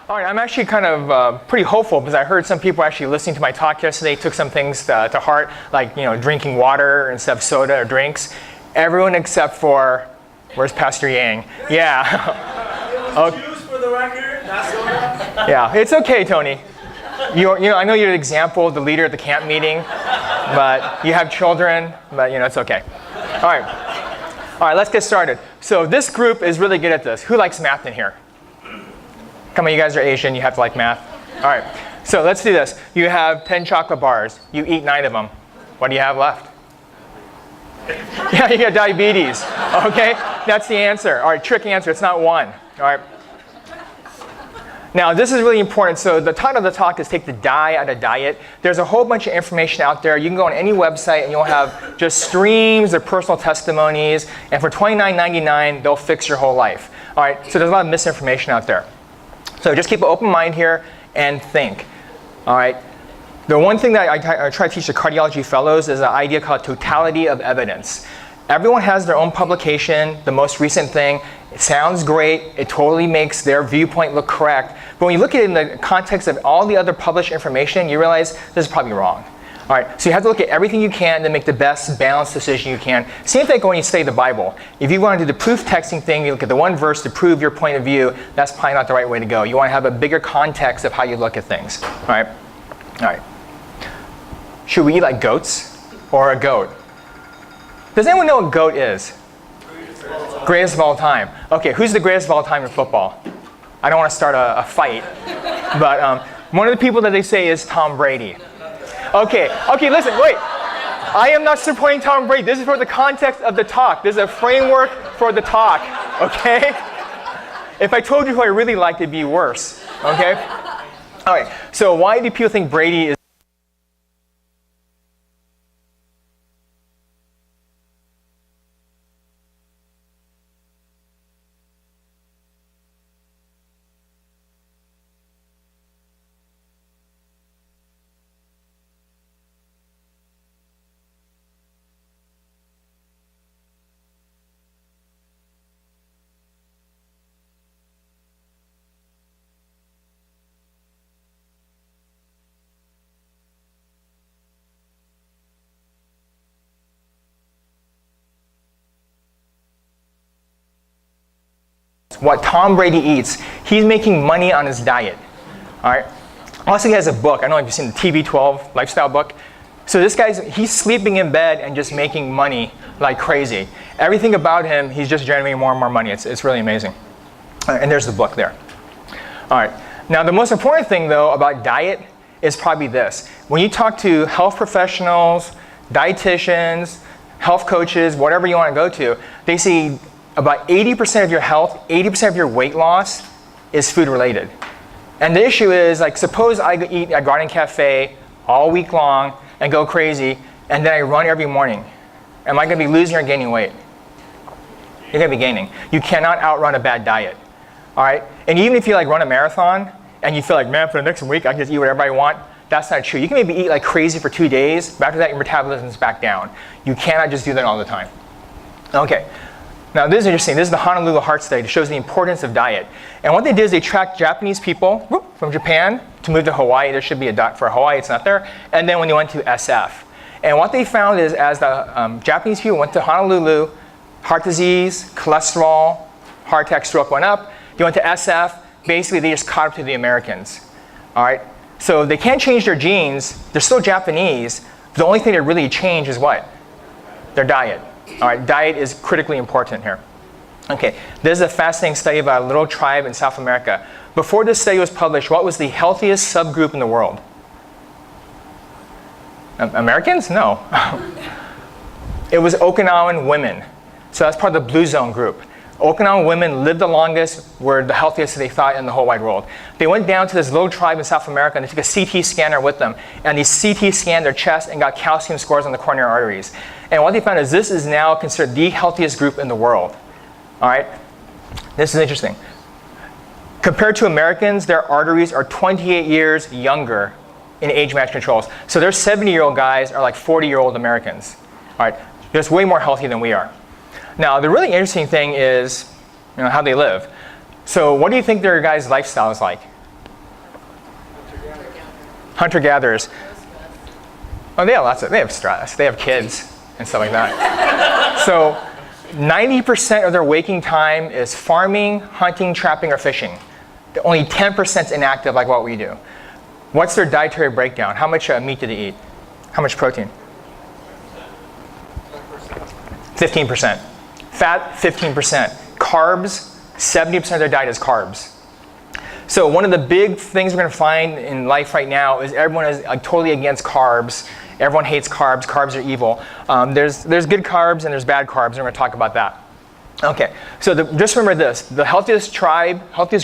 All right, I'm actually kind of pretty hopeful because I heard some people actually listening to my talk yesterday took some things to heart, like drinking water instead of soda or drinks. Everyone except for, where's Pastor Yang? Yeah. Okay. Choose for the record, not soda. Yeah, it's okay, Tony. I know you're the example, the leader at the camp meeting, but you have children, but it's okay. All right, let's get started. So this group is really good at this. Who likes math in here? Come on, you guys are Asian, you have to like math. All right, so let's do this. You have 10 chocolate bars. You eat 9 of them. What do you have left? Yeah, you got diabetes. Okay, that's the answer. All right, trick answer, it's not 1. All right. Now, this is really important. So the title of the talk is Take the Die Out of Diet. There's a whole bunch of information out there. You can go on any website and you'll have just streams of personal testimonies. And for $29.99, they'll fix your whole life. All right, so there's a lot of misinformation out there. So just keep an open mind here and think. All right. The one thing that I try to teach the cardiology fellows is an idea called totality of evidence. Everyone has their own publication, the most recent thing. It sounds great. It totally makes their viewpoint look correct. But when you look at it in the context of all the other published information, you realize this is probably wrong. All right, so you have to look at everything you can to make the best balanced decision you can. Same thing when you study the Bible. If you want to do the proof texting thing, you look at the one verse to prove your point of view, that's probably not the right way to go. You want to have a bigger context of how you look at things. All right? All right. Should we eat like goats or a goat? Does anyone know what goat is? Greatest of all time. Okay, who's the greatest of all time in football? I don't want to start a fight, but one of the people that they say is Tom Brady. Okay, listen, wait. I am not supporting Tom Brady. This is for the context of the talk. This is a framework for the talk, okay? If I told you who I really liked, it'd be worse, okay? All right, so why do people think Brady is what Tom Brady eats? He's making money on his diet. All right. Also, he has a book. I don't know if you've seen the TB12 lifestyle book. So this he's sleeping in bed and just making money like crazy. Everything about him, he's just generating more and more money. It's really amazing. And there's the book there. All right. Now, the most important thing, though, about diet is probably this. When you talk to health professionals, dietitians, health coaches, whatever you want to go to, they see about 80% of your health, 80% of your weight loss is food related. And the issue is, like, suppose I eat at Garden Cafe all week long and go crazy, and then I run every morning. Am I going to be losing or gaining weight? You're going to be gaining. You cannot outrun a bad diet. All right? And even if you run a marathon and you feel like, man, for the next week I can just eat whatever I want, that's not true. You can maybe eat like crazy for 2 days, but after that your metabolism is back down. You cannot just do that all the time. Okay. Now this is interesting. This is the Honolulu Heart Study. It shows the importance of diet. And what they did is they tracked Japanese people from Japan to move to Hawaii. There should be a dot for Hawaii. It's not there. And then when they went to SF. And what they found is as the Japanese people went to Honolulu, heart disease, cholesterol, heart attack, stroke went up. They went to SF. Basically, they just caught up to the Americans. All right? So they can't change their genes. They're still Japanese. The only thing that really changed is what? Their diet. All right, diet is critically important here. Okay, this is a fascinating study about a little tribe in South America. Before this study was published, what was the healthiest subgroup in the world? Americans? No. It was Okinawan women. So that's part of the Blue Zone group. Okinawan women lived the longest, were the healthiest they thought in the whole wide world. They went down to this little tribe in South America and they took a CT scanner with them. And they CT scanned their chest and got calcium scores on the coronary arteries. And what they found is this is now considered the healthiest group in the world. All right? This is interesting. Compared to Americans, their arteries are 28 years younger in age match controls. So their 70-year-old guys are like 40-year-old Americans. All right? They're just way more healthy than we are. Now, the really interesting thing is how they live. So what do you think their guys' lifestyle is like? Hunter-gatherers. Oh, they have stress. They have kids and stuff like that. So 90% of their waking time is farming, hunting, trapping, or fishing. Only 10% is inactive like what we do. What's their dietary breakdown? How much meat do they eat? How much protein? 15%. Fat, 15%. Carbs, 70% of their diet is carbs. So one of the big things we're going to find in life right now is everyone is totally against carbs. Everyone hates carbs. Carbs are evil. There's good carbs and there's bad carbs, and we're going to talk about that. Okay, so just remember this. The healthiest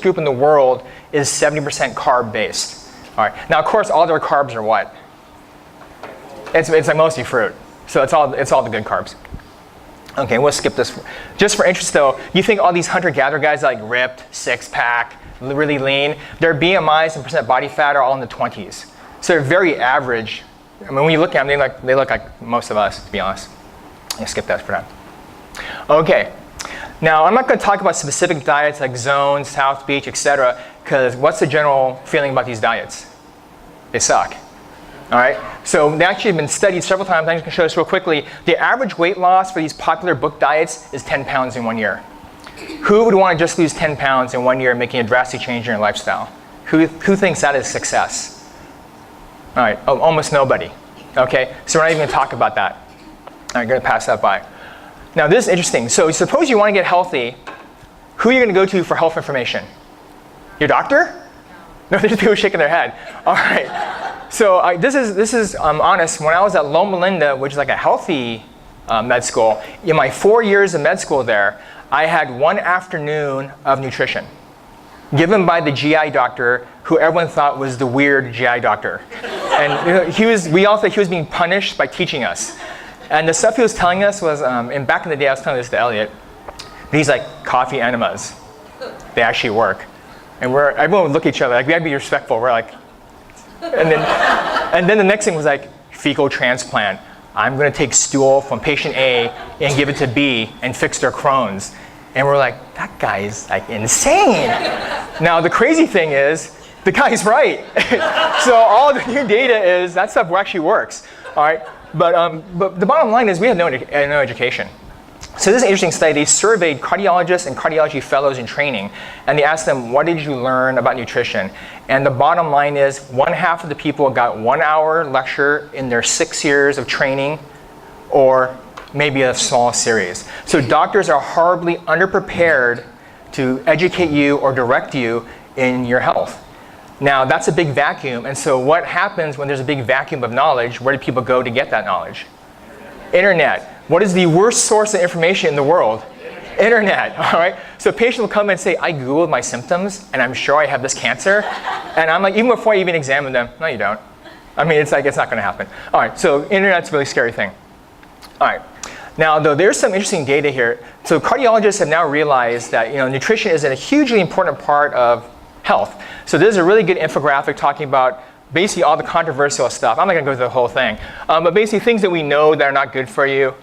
group in the world is 70% carb-based. All right. Now, of course, all their carbs are what? It's like mostly fruit. So it's all the good carbs. Okay, we'll skip this. Just for interest, though, you think all these hunter-gatherer guys are like ripped, six-pack, really lean, their BMIs and percent body fat are all in the 20s. So they're very average. I mean, when you look at them, they look like most of us, to be honest. I'll skip that for now. Okay. Now, I'm not going to talk about specific diets like Zone, South Beach, etc., because what's the general feeling about these diets? They suck. All right? So they actually have been studied several times. I'm just going to show this real quickly. The average weight loss for these popular book diets is 10 pounds in 1 year. Who would want to just lose 10 pounds in 1 year, making a drastic change in your lifestyle? Who thinks that is success? All right, almost nobody. Okay, so we're not even going to talk about that. All right, I'm going to pass that by. Now, this is interesting. So suppose you want to get healthy. Who are you going to go to for health information? Your doctor? No, there's people shaking their head. All right. So this is honest. When I was at Loma Linda, which is like a healthy med school, in my 4 years of med school there, I had one afternoon of nutrition given by the GI doctor who everyone thought was the weird GI doctor. And we all thought he was being punished by teaching us. And the stuff he was telling us was, and back in the day I was telling this to Elliot, these like coffee enemas, they actually work. And everyone would look at each other, like we had to be respectful. We're like, and then the next thing was like fecal transplant. I'm going to take stool from patient A and give it to B and fix their Crohn's. And we're like, that guy's like insane. Now the crazy thing is, the guy's right. So all the new data is that stuff actually works. All right, but the bottom line is we have no education. So this is an interesting study. They surveyed cardiologists and cardiology fellows in training, and they asked them, what did you learn about nutrition? And the bottom line is 1/2 of the people got 1 hour lecture in their 6 years of training, or maybe a small series. So doctors are horribly underprepared to educate you or direct you in your health. Now, that's a big vacuum, and so what happens when there's a big vacuum of knowledge? Where do people go to get that knowledge? Internet. What is the worst source of information in the world? Internet, all right? So a patient will come and say, I Googled my symptoms, and I'm sure I have this cancer. And I'm like, even before I even examine them, no, you don't. I mean, it's like, it's not gonna happen. All right, so internet's a really scary thing. All right. Now, though, there's some interesting data here. So cardiologists have now realized that nutrition is a hugely important part of health. So this is a really good infographic talking about basically all the controversial stuff. I'm not going to go through the whole thing. But basically things that we know that are not good for you.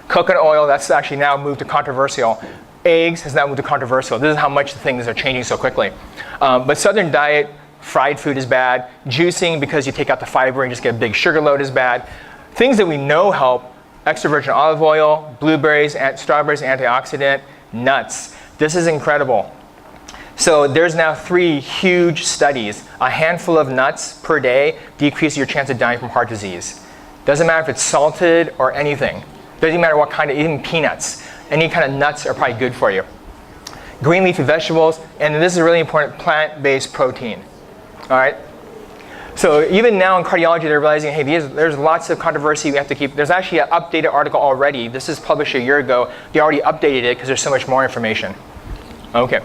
Coconut oil, that's actually now moved to controversial. Eggs has now moved to controversial. This is how much things are changing so quickly. But Southern diet, fried food is bad. Juicing, because you take out the fiber and just get a big sugar load, is bad. Things that we know help: extra virgin olive oil, blueberries, strawberries, antioxidant, nuts. This is incredible. So there's now 3 huge studies. A handful of nuts per day decreases your chance of dying from heart disease. Doesn't matter if it's salted or anything. Doesn't matter what kind of, even peanuts. Any kind of nuts are probably good for you. Green leafy vegetables, and this is really important, plant-based protein. All right? So even now in cardiology, they're realizing, hey, there's lots of controversy we have to keep. There's actually an updated article already. This is published a year ago. They already updated it because there's so much more information. Okay.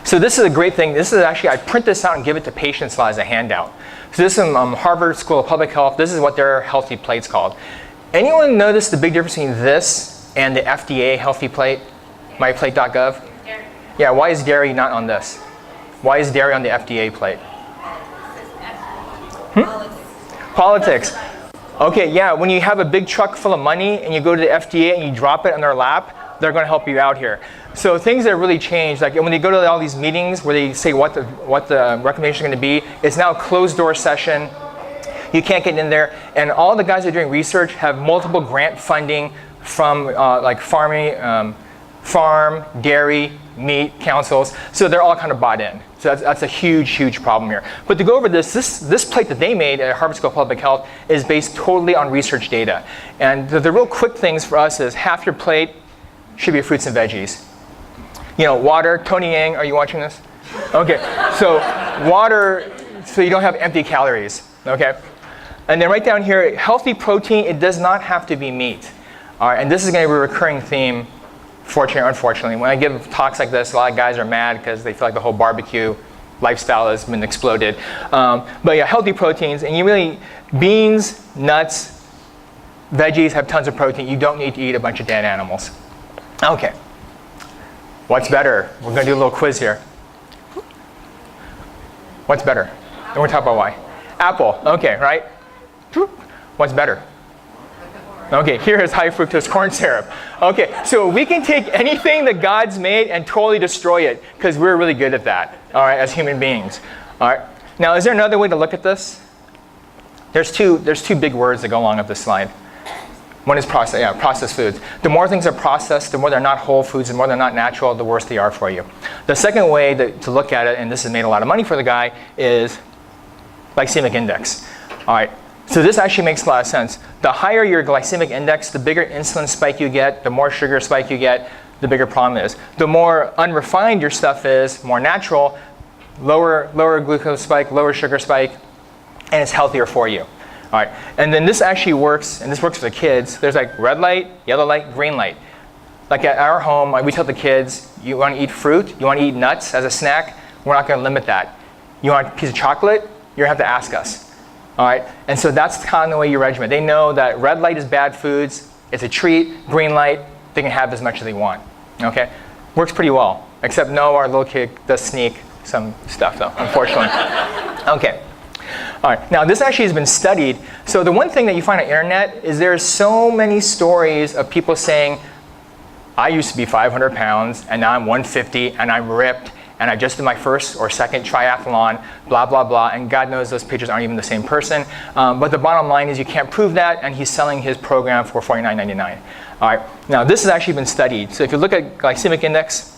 So this is a great thing. This is actually, I print this out and give it to patients as a handout. So this is from Harvard School of Public Health. This is what their healthy plate's called. Anyone notice the big difference between this and the FDA healthy plate, myplate.gov? Dairy. Yeah, why is dairy not on this? Why is dairy on the FDA plate? Politics. Okay, yeah, when you have a big truck full of money and you go to the FDA and you drop it on their lap, they're going to help you out here. So things that really changed, like when you go to all these meetings where they say what the recommendation is going to be, it's now a closed door session. You can't get in there. And all the guys that are doing research have multiple grant funding from like farm, dairy, meat councils. So they're all kind of bought in. So that's a huge, huge problem here. But to go over this plate that they made at Harvard School of Public Health is based totally on research data. And the real quick things for us is half your plate should be fruits and veggies. You know, water. Tony Yang, are you watching this? Okay, so water, so you don't have empty calories, okay? And then right down here, healthy protein, it does not have to be meat. All right, and this is going to be a recurring theme, fortunately or unfortunately. When I give talks like this, a lot of guys are mad because they feel like the whole barbecue lifestyle has been exploded. But yeah, healthy proteins, and you really, beans, nuts, veggies have tons of protein. You don't need to eat a bunch of dead animals. Okay, what's better? We're going to do a little quiz here. What's better? And we're talking about why. Apple, okay, right? What's better? Okay, here is high fructose corn syrup. Okay, so we can take anything that God's made and totally destroy it because we're really good at that, all right, as human beings. All right. Now, is there another way to look at this? There's two big words that go along with this slide. One is processed foods. The more things are processed, the more they're not whole foods, the more they're not natural, the worse they are for you. The second way to look at it, and this has made a lot of money for the guy, is glycemic index. All right. So this actually makes a lot of sense. The higher your glycemic index, the bigger insulin spike you get, the more sugar spike you get, the bigger problem is. The more unrefined your stuff is, more natural, lower glucose spike, lower sugar spike, and it's healthier for you. All right, and then this actually works, and this works for the kids. There's like red light, yellow light, green light. Like at our home, we tell the kids, you want to eat fruit, you want to eat nuts as a snack, we're not going to limit that. You want a piece of chocolate, you're going to have to ask us. All right, and so that's kind of the way you regimen. They know that red light is bad foods, it's a treat, green light, they can have as much as they want. Okay, works pretty well, except no, our little kid does sneak some stuff though, unfortunately. Okay. All right, now this actually has been studied. So the one thing that you find on the internet is there's so many stories of people saying, I used to be 500 pounds and now I'm 150 and I'm ripped and I just did my first or second triathlon, blah, blah, blah, and God knows those pictures aren't even the same person. But the bottom line is you can't prove that, and he's selling his program for $49.99. All right, now this has actually been studied. So if you look at glycemic index,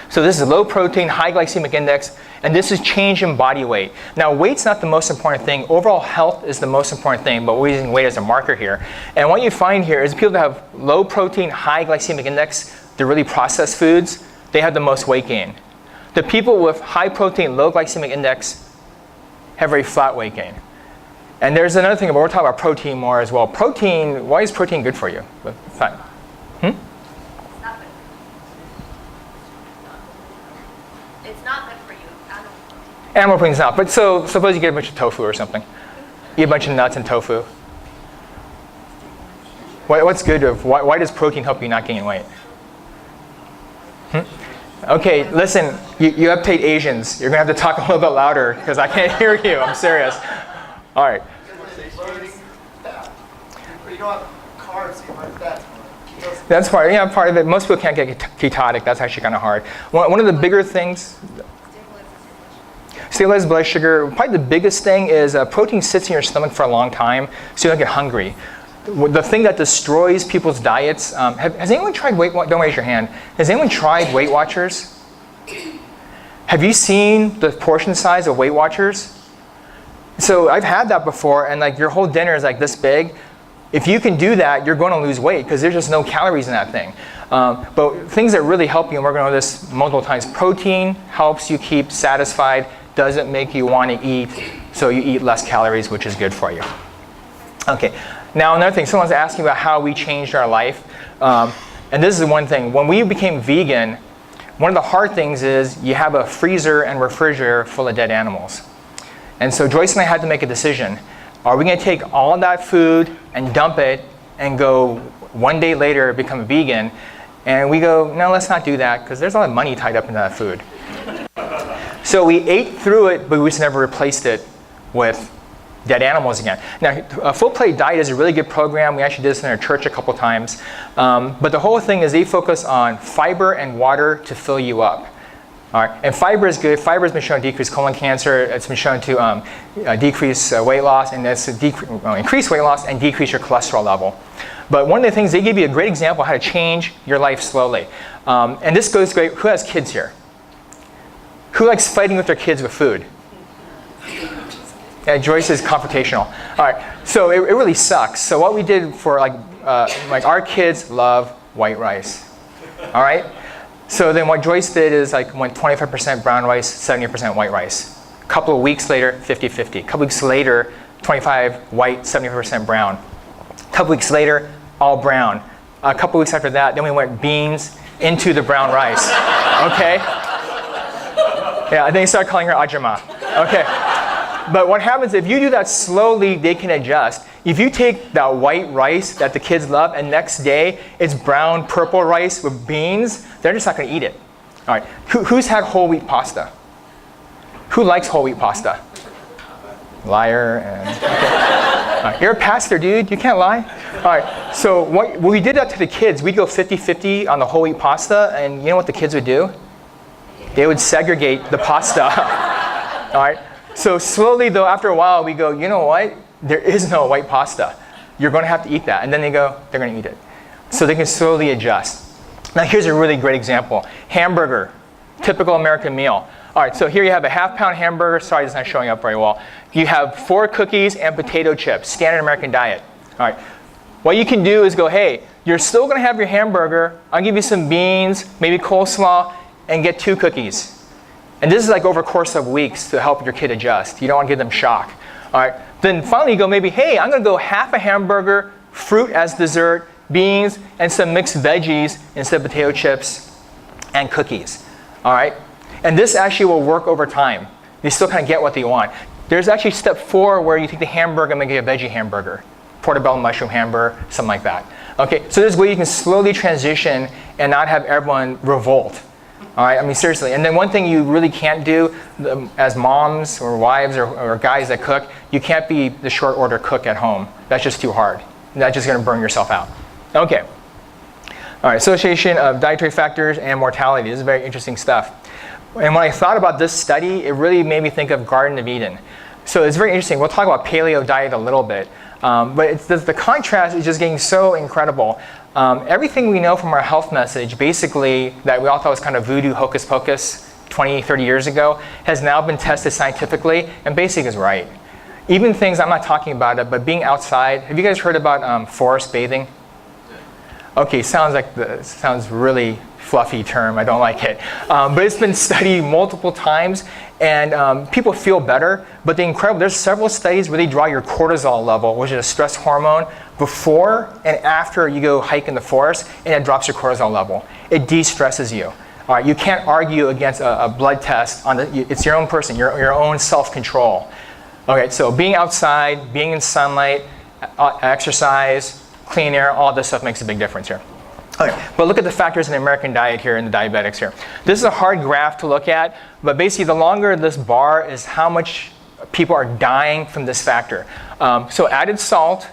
so this is low protein, high glycemic index, and this is change in body weight. Now weight's not the most important thing. Overall health is the most important thing, but we're using weight as a marker here. And what you find here is people that have low protein, high glycemic index, they're really processed foods, they have the most weight gain. The people with high protein, low glycemic index have very flat weight gain. And there's another thing, but we're talking about protein more as well. Protein, why is protein good for you? Fine. It's not good for you. Animal protein's not. But so suppose you get a bunch of tofu or something. Eat a bunch of nuts and tofu. What's good? Why does protein help you not gain weight? Okay, listen, you uptight Asians. You're going to have to talk a little bit louder because I can't hear you. I'm serious. All right. You don't have carbs, you have fat. That's part of it. Most people can't get ketotic. That's actually kind of hard. One of the bigger things, stabilizes blood sugar. Probably the biggest thing is protein sits in your stomach for a long time, so you don't get hungry. The thing that destroys people's diets, has anyone tried Weight Watchers? Don't raise your hand. Has anyone tried Weight Watchers? Have you seen the portion size of Weight Watchers? So I've had that before, and like your whole dinner is like this big. If you can do that, you're going to lose weight because there's just no calories in that thing. But things that really help you, and we're going to know this multiple times, protein helps you keep satisfied, doesn't make you want to eat, so you eat less calories, which is good for you. Okay, now another thing, someone's asking about how we changed our life. And this is the one thing, when we became vegan, one of the hard things is you have a freezer and refrigerator full of dead animals. And so Joyce and I had to make a decision. Are we going to take all that food and dump it and go one day later become vegan? And we go, no, let's not do that because there's a lot of money tied up in that food. So we ate through it, but we just never replaced it with dead animals again. Now, a full plate diet is a really good program. We actually did this in our church a couple times. But the whole thing is they focus on fiber and water to fill you up. All right, and fiber is good. Fiber has been shown to decrease colon cancer. It's been shown to decrease weight loss, and increase weight loss and decrease your cholesterol level. But one of the things, they give you a great example of how to change your life slowly. And this goes great. Who has kids here? Who likes fighting with their kids with food? Yeah, Joyce is confrontational. All right, so it really sucks. So what we did for like our kids love white rice. All right. So then what Joyce did is like went 25% brown rice, 70% white rice. A couple of weeks later, 50-50. A couple weeks later, 25 white, 70% brown. A couple weeks later, all brown. A couple weeks after that, then we went beans into the brown rice. Okay? Yeah, and then you started calling her Ajama. Okay. But what happens if you do that slowly, they can adjust. If you take that white rice that the kids love and next day it's brown, purple rice with beans, they're just not going to eat it. All right. Who's had whole wheat pasta? Who likes whole wheat pasta? Liar. And okay. All right. You're a pastor, dude. You can't lie. All right. So when we did that to the kids, we'd go 50-50 on the whole wheat pasta, and you know what the kids would do? They would segregate the pasta. All right. So slowly, though, after a while, we go, you know what? There is no white pasta. You're going to have to eat that. And then they go, they're going to eat it. So they can slowly adjust. Now, here's a really great example. Hamburger, typical American meal. All right, so here you have a half-pound hamburger. Sorry, it's not showing up very well. You have 4 cookies and potato chips, standard American diet. All right. What you can do is go, hey, you're still going to have your hamburger. I'll give you some beans, maybe coleslaw, and get 2 cookies. And this is like over a course of weeks to help your kid adjust. You don't want to give them shock. All right. Then finally you go maybe, hey, I'm going to go half a hamburger, fruit as dessert, beans, and some mixed veggies instead of potato chips and cookies. All right. And this actually will work over time. You still kind of get what they want. There's actually step 4 where you take the hamburger and make it a veggie hamburger, portobello mushroom hamburger, something like that. Okay. So this way you can slowly transition and not have everyone revolt. All right, I mean, seriously. And then one thing you really can't do as moms or wives or guys that cook, you can't be the short order cook at home. That's just too hard. That's just going to burn yourself out. Okay. All right, association of dietary factors and mortality. This is very interesting stuff. And when I thought about this study, it really made me think of Garden of Eden. So it's very interesting. We'll talk about paleo diet a little bit. But the contrast is just getting so incredible. Everything we know from our health message, basically, that we all thought was kind of voodoo hocus pocus 20, 30 years ago, has now been tested scientifically, and basically is right. Even things, I'm not talking about it, but being outside. Have you guys heard about forest bathing? Okay, sounds really fluffy term. I don't like it. But it's been studied multiple times, and people feel better. But there's several studies where they draw your cortisol level, which is a stress hormone, before and after you go hike in the forest, and it drops your cortisol level. It de-stresses you. All right, you can't argue against a blood test. It's your own person, your own self-control. Okay, so being outside, being in sunlight, exercise, clean air, all this stuff makes a big difference here. Okay, but look at the factors in the American diet here and the diabetics here. This is a hard graph to look at, but basically the longer this bar is how much people are dying from this factor. So added salt,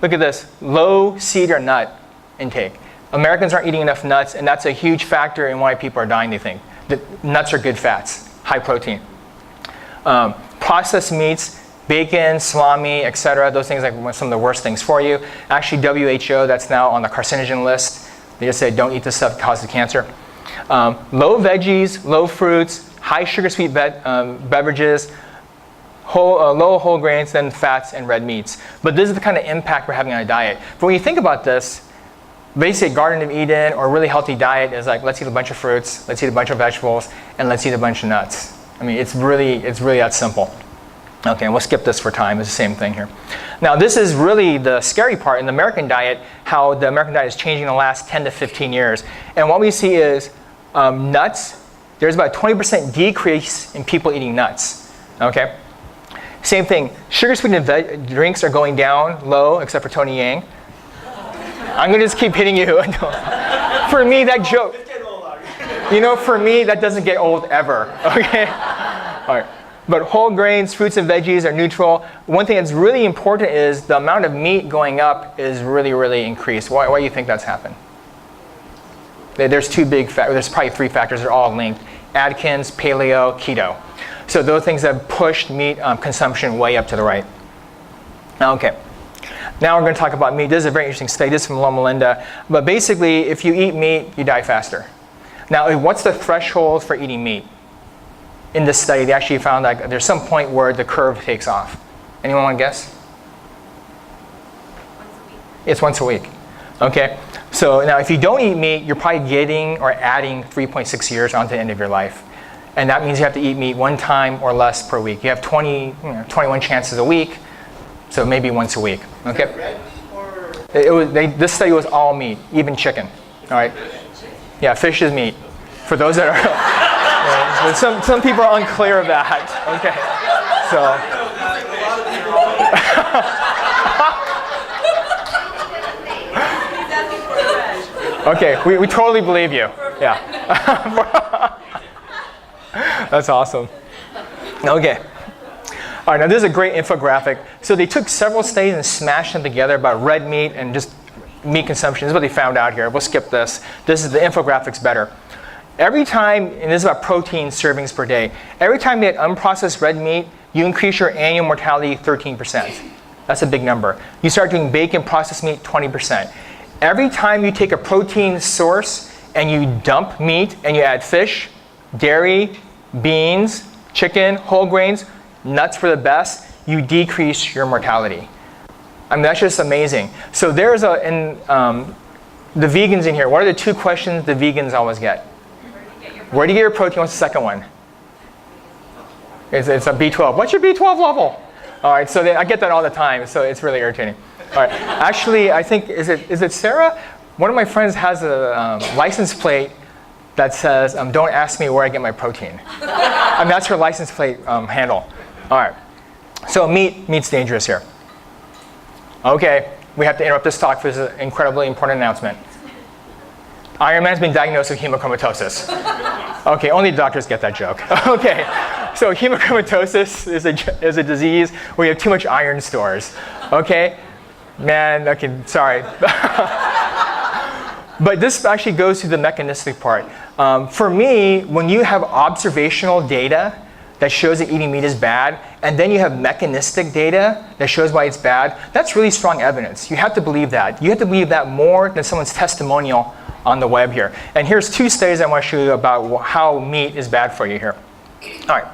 look at this, low seed or nut intake. Americans aren't eating enough nuts, and that's a huge factor in why people are dying, they think. The nuts are good fats, high protein. Processed meats, bacon, salami, etc. Those things are some of the worst things for you. Actually, WHO, that's now on the carcinogen list. They just say don't eat this stuff, it causes cancer. Low veggies, low fruits, high sugar sweet beverages, low whole grains, then fats and red meats. But this is the kind of impact we're having on a diet. But when you think about this, basically Garden of Eden or a really healthy diet is like, let's eat a bunch of fruits, let's eat a bunch of vegetables, and let's eat a bunch of nuts. I mean, it's really that simple. Okay, and we'll skip this for time. It's the same thing here. Now, this is really the scary part in the American diet, how the American diet is changing in the last 10 to 15 years. And what we see is nuts, there's about a 20% decrease in people eating nuts. Okay? Same thing, sugar sweetened drinks are going down low, except for Tony Yang. I'm going to just keep hitting you. For me, that joke, for me, that doesn't get old ever. Okay? All right. But whole grains, fruits and veggies are neutral. One thing that's really important is the amount of meat going up is really, really increased. Why do you think that's happened? There's two big factors. There's probably three factors. They're all linked. Atkins, paleo, keto. So those things have pushed meat consumption way up to the right. Okay. Now we're going to talk about meat. This is a very interesting study. This is from Loma Linda. But basically, if you eat meat, you die faster. Now, what's the threshold for eating meat? In this study, they actually found that there's some point where the curve takes off. Anyone want to guess? Once a week. It's once a week. Okay. So now, if you don't eat meat, you're probably getting or adding 3.6 years onto the end of your life. And that means you have to eat meat one time or less per week. You have 21 chances a week. So maybe once a week. Okay. Red meat or This study was all meat, even chicken. All right. Yeah, fish is meat. For those that are, some people are unclear of that. Okay. So. Okay, we totally believe you. Yeah. That's awesome. Okay. All right, now this is a great infographic. So they took several studies and smashed them together about red meat and just meat consumption. This is what they found out here. We'll skip this. This is the infographics better. Every time, and this is about protein servings per day, every time you eat unprocessed red meat, you increase your annual mortality 13%. That's a big number. You start doing bacon, processed meat, 20%. Every time you take a protein source and you dump meat and you add fish, dairy, beans, chicken, whole grains, nuts for the best, you decrease your mortality. I mean, that's just amazing. So there's the vegans in here, what are the two questions the vegans always get? Where do you get your protein? What's the second one? It's a B12. What's your B12 level? All right, so I get that all the time, so it's really irritating. All right, actually, I think, is it Sarah? One of my friends has a license plate that says, don't ask me where I get my protein. I mean, that's her license plate handle. All right, so meat's dangerous here. Okay, we have to interrupt this talk for this incredibly important announcement. Iron Man's been diagnosed with hemochromatosis. Okay, only doctors get that joke. Okay, so hemochromatosis is a disease where you have too much iron stores. Okay, man, okay, sorry. But this actually goes to the mechanistic part. For me, when you have observational data that shows that eating meat is bad, and then you have mechanistic data that shows why it's bad, that's really strong evidence. You have to believe that. You have to believe that more than someone's testimonial on the web here. And here's two studies I want to show you about how meat is bad for you here. All right,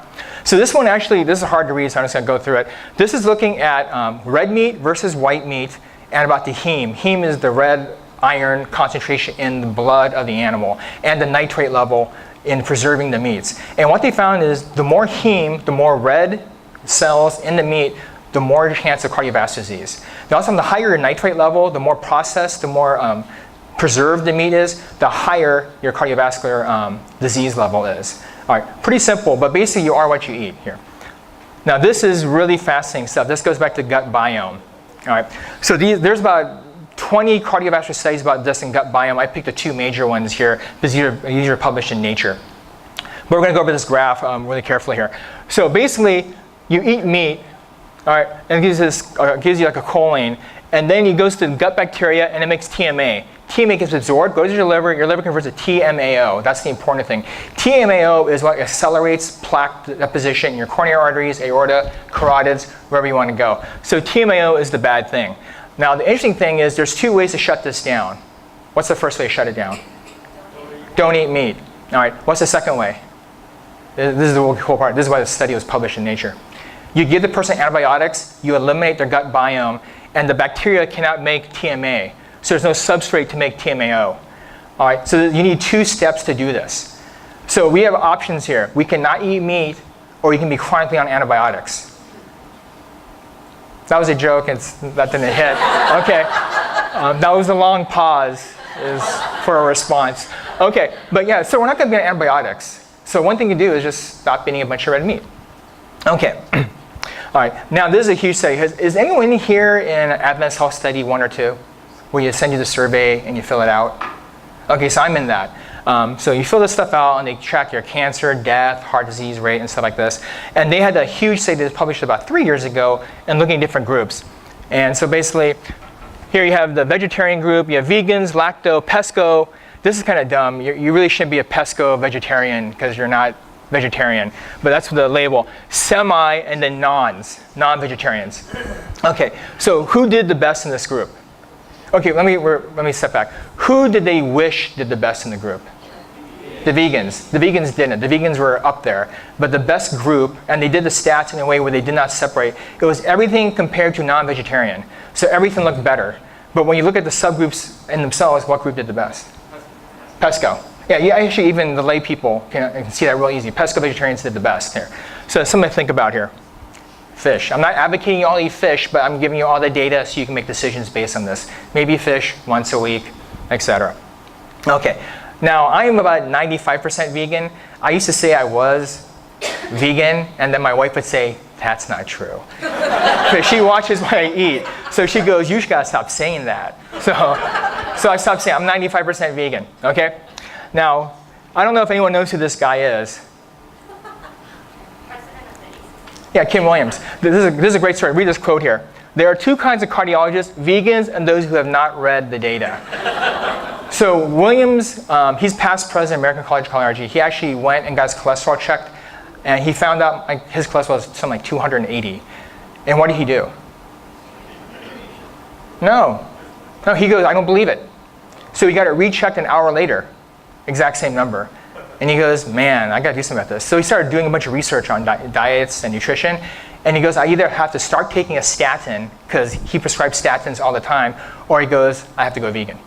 so this one actually, this is hard to read, so I'm just going to go through it. This is looking at red meat versus white meat and about the heme. Heme is the red iron concentration in the blood of the animal and the nitrate level in preserving the meats. And what they found is the more heme, the more red cells in the meat, the more chance of cardiovascular disease. Now, also, the higher your nitrate level, the more processed, the more preserved the meat is, the higher your cardiovascular disease level is. All right, pretty simple, but basically you are what you eat here. Now, this is really fascinating stuff. This goes back to gut biome. All right, so there's about 20 cardiovascular studies about this in gut biome. I picked the two major ones here because these are published in Nature. But we're going to go over this graph really carefully here. So basically, you eat meat, all right, and it gives you like a choline, and then it goes to the gut bacteria and it makes TMA. TMA gets absorbed, goes to your liver converts to TMAO. That's the important thing. TMAO is what accelerates plaque deposition in your coronary arteries, aorta, carotids, wherever you want to go. So TMAO is the bad thing. Now, the interesting thing is there's two ways to shut this down. What's the first way to shut it down? Don't eat meat. All right, what's the second way? This is the cool part. This is why the study was published in Nature. You give the person antibiotics, you eliminate their gut biome, and the bacteria cannot make TMA. So there's no substrate to make TMAO. All right, so you need two steps to do this. So we have options here. We cannot eat meat, or you can be chronically on antibiotics. That was a joke, and that didn't hit. Okay, that was a long pause for a response. Okay, but yeah, so we're not going to be on antibiotics. So one thing you do is just stop eating a bunch of red meat. Okay, all right, now this is a huge study. Is anyone here in Advanced Health Study 1 or 2? Where you send you the survey and you fill it out? Okay, so I'm in that. So you fill this stuff out and they track your cancer, death, heart disease rate, and stuff like this. And they had a huge study that was published about 3 years ago and looking at different groups. And so basically, here you have the vegetarian group, you have vegans, lacto, pesco. This is kind of dumb. You really shouldn't be a pesco vegetarian because you're not vegetarian, but that's the label. Semi and then non-vegetarians. Okay, so who did the best in this group? Okay, let me step back. Who did they wish did the best in the group? The vegans. The vegans didn't. The vegans were up there. But the best group, and they did the stats in a way where they did not separate, it was everything compared to non-vegetarian. So everything looked better. But when you look at the subgroups in themselves, what group did the best? Pesco. Yeah, actually even the lay people can see that real easy. Pesco vegetarians did the best here. So something to think about here. Fish. I'm not advocating you all eat fish, but I'm giving you all the data so you can make decisions based on this. Maybe fish once a week, etc. Okay. Now, I am about 95% vegan. I used to say I was vegan, and then my wife would say, that's not true. Because she watches what I eat. So she goes, you gotta stop saying that. So I stopped saying, I'm 95% vegan, okay? Now, I don't know if anyone knows who this guy is. Yeah, Kim Williams. This is a great story. Read this quote here. There are two kinds of cardiologists, vegans and those who have not read the data. So Williams, he's past president of American College of Cardiology. He actually went and got his cholesterol checked, and he found out his cholesterol was something like 280. And what did he do? No, he goes, I don't believe it. So he got it rechecked an hour later, exact same number. And he goes, man, I gotta do something about this. So he started doing a bunch of research on diets and nutrition. And he goes, I either have to start taking a statin, because he prescribes statins all the time, or he goes, I have to go vegan.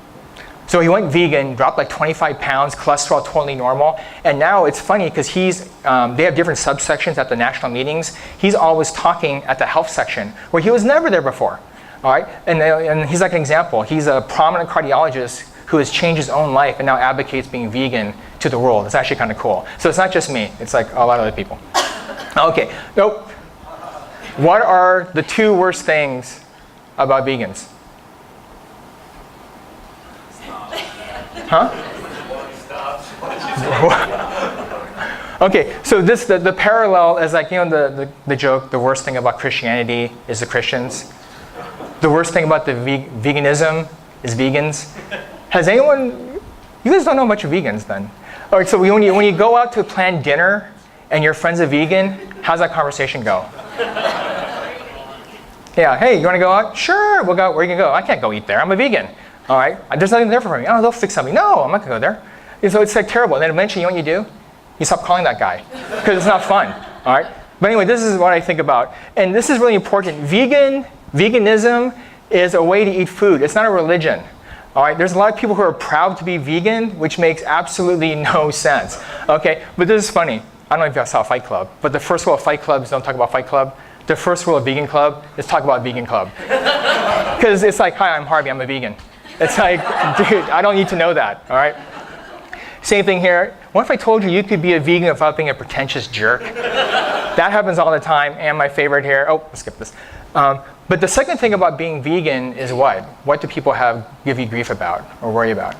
So he went vegan, dropped like 25 pounds, cholesterol totally normal. And now it's funny because they have different subsections at the national meetings. He's always talking at the health section, where he was never there before. All right? And he's like an example. He's a prominent cardiologist who has changed his own life and now advocates being vegan to the world. It's actually kind of cool. So it's not just me. It's like a lot of other people. Okay. Nope. What are the two worst things about vegans? Huh? Okay, so the parallel is like, the joke, the worst thing about Christianity is the Christians. The worst thing about the veganism is vegans. Has anyone, you guys don't know much of vegans then. All right, so when you go out to plan dinner and your friend's a vegan, how's that conversation go? Yeah, hey, you want to go out? Sure, we'll go. Where are you going to go? I can't go eat there. I'm a vegan. All right, there's nothing there for me. Oh, they'll fix something. No, I'm not going to go there. And so it's like terrible. And then eventually, you know what you do? You stop calling that guy because it's not fun. All right. But anyway, this is what I think about. And this is really important. Veganism is a way to eat food. It's not a religion. All right, there's a lot of people who are proud to be vegan, which makes absolutely no sense. Okay, but this is funny. I don't know if you saw Fight Club, but the first rule of Fight Club is don't talk about Fight Club. The first rule of Vegan Club is talk about Vegan Club. Because it's like, hi, I'm Harvey, I'm a vegan. It's like, dude, I don't need to know that, all right? Same thing here. What if I told you you could be a vegan without being a pretentious jerk? That happens all the time, and my favorite here, let's skip this. But the second thing about being vegan is what? What do people give you grief about or worry about?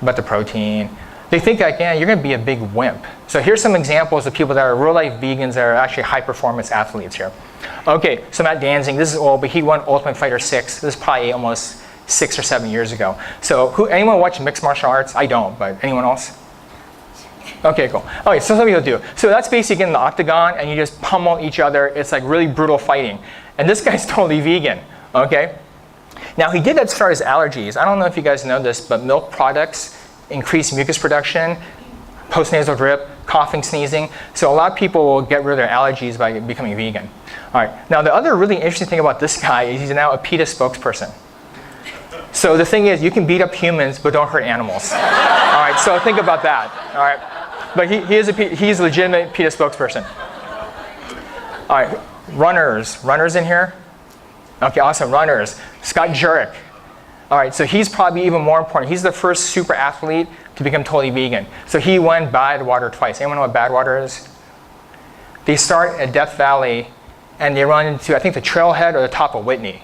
About the protein. They think like, yeah, you're gonna be a big wimp. So here's some examples of people that are real life vegans that are actually high performance athletes here. Okay, so Matt Danzig, this is old, but he won Ultimate Fighter 6. This is probably almost 6 or 7 years ago. So anyone watch mixed martial arts? I don't, but anyone else? Okay, cool. Okay, so some people do. So that's basically in the octagon and you just pummel each other. It's like really brutal fighting. And this guy's totally vegan, okay? Now he did that to start his allergies. I don't know if you guys know this, but milk products increase mucus production, postnasal drip, coughing, sneezing. So a lot of people will get rid of their allergies by becoming vegan. All right, now the other really interesting thing about this guy is he's now a PETA spokesperson. So the thing is, you can beat up humans, but don't hurt animals. All right, so think about that, all right? But he's a legitimate PETA spokesperson. All right, runners in here? Okay, awesome, runners. Scott Jurek. All right, so he's probably even more important. He's the first super athlete to become totally vegan. So he won Badwater twice. Anyone know what Badwater is? They start at Death Valley and they run into, I think, the trailhead or the top of Whitney.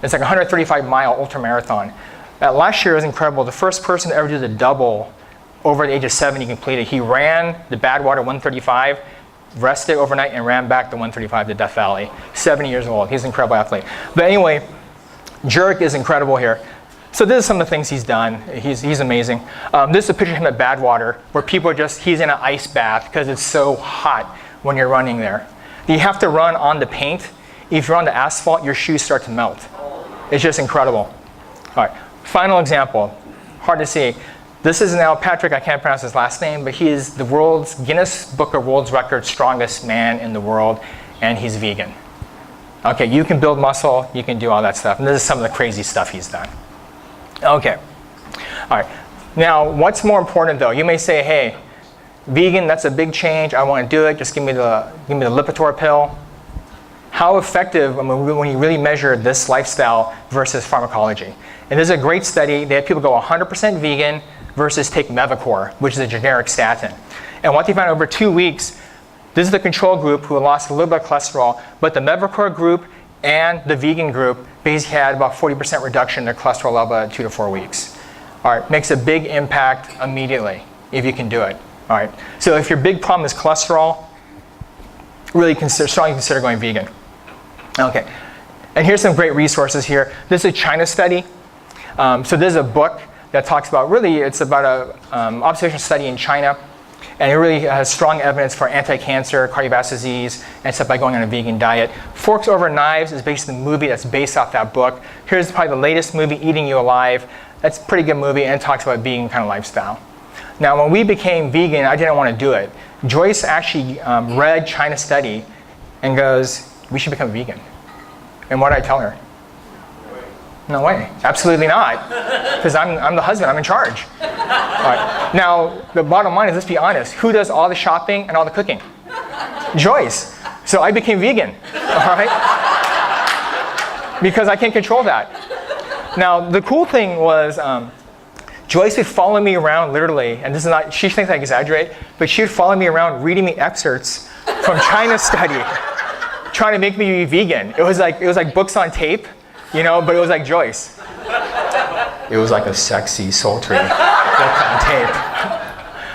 It's like a 135-mile ultramarathon. Last year was incredible. The first person to ever do the double over the age of 70 completed. He ran the Badwater 135, rested overnight, and ran back the 135 to Death Valley. 70 years old. He's an incredible athlete. But anyway, Jurek is incredible here. So this is some of the things he's done. He's amazing. This is a picture of him at Badwater, where people are he's in an ice bath because it's so hot when you're running there. You have to run on the paint. If you're on the asphalt, your shoes start to melt. It's just incredible. All right, final example. Hard to see. This is now Patrick, I can't pronounce his last name, but he is the world's Guinness Book of World Records strongest man in the world, and he's vegan. Okay, you can build muscle, you can do all that stuff. And this is some of the crazy stuff he's done. Okay, all right. Now, what's more important though? You may say, hey, vegan, that's a big change. I want to do it. Just give me the Lipitor pill. How effective when you really measure this lifestyle versus pharmacology? And this is a great study. They had people go 100% vegan versus take Mevacor, which is a generic statin. And what they found over 2 weeks, this is the control group who lost a little bit of cholesterol, but the Mevacor group and the vegan group basically had about 40% reduction in their cholesterol level at 2 to 4 weeks. All right, makes a big impact immediately if you can do it. All right, so if your big problem is cholesterol, really strongly consider going vegan. Okay, and here's some great resources here. This is a China study. So this is a book that talks about, really, it's about an observational study in China, and it really has strong evidence for anti-cancer, cardiovascular disease, and stuff by going on a vegan diet. Forks Over Knives is basically the movie that's based off that book. Here's probably the latest movie, Eating You Alive. That's a pretty good movie, and it talks about vegan kind of lifestyle. Now, when we became vegan, I didn't want to do it. Joyce actually read China's study and goes, we should become vegan. And what did I tell her? No way. Absolutely not. Because I'm the husband. I'm in charge. All right. Now, the bottom line is, let's be honest. Who does all the shopping and all the cooking? Joyce. So I became vegan. All right? Because I can't control that. Now, the cool thing was Joyce would follow me around literally, and this is not, she thinks I exaggerate, but she would follow me around reading me excerpts from China's study, trying to make me be vegan. It was like books on tape. But it was like Joyce. It was like a sexy, sultry book on tape.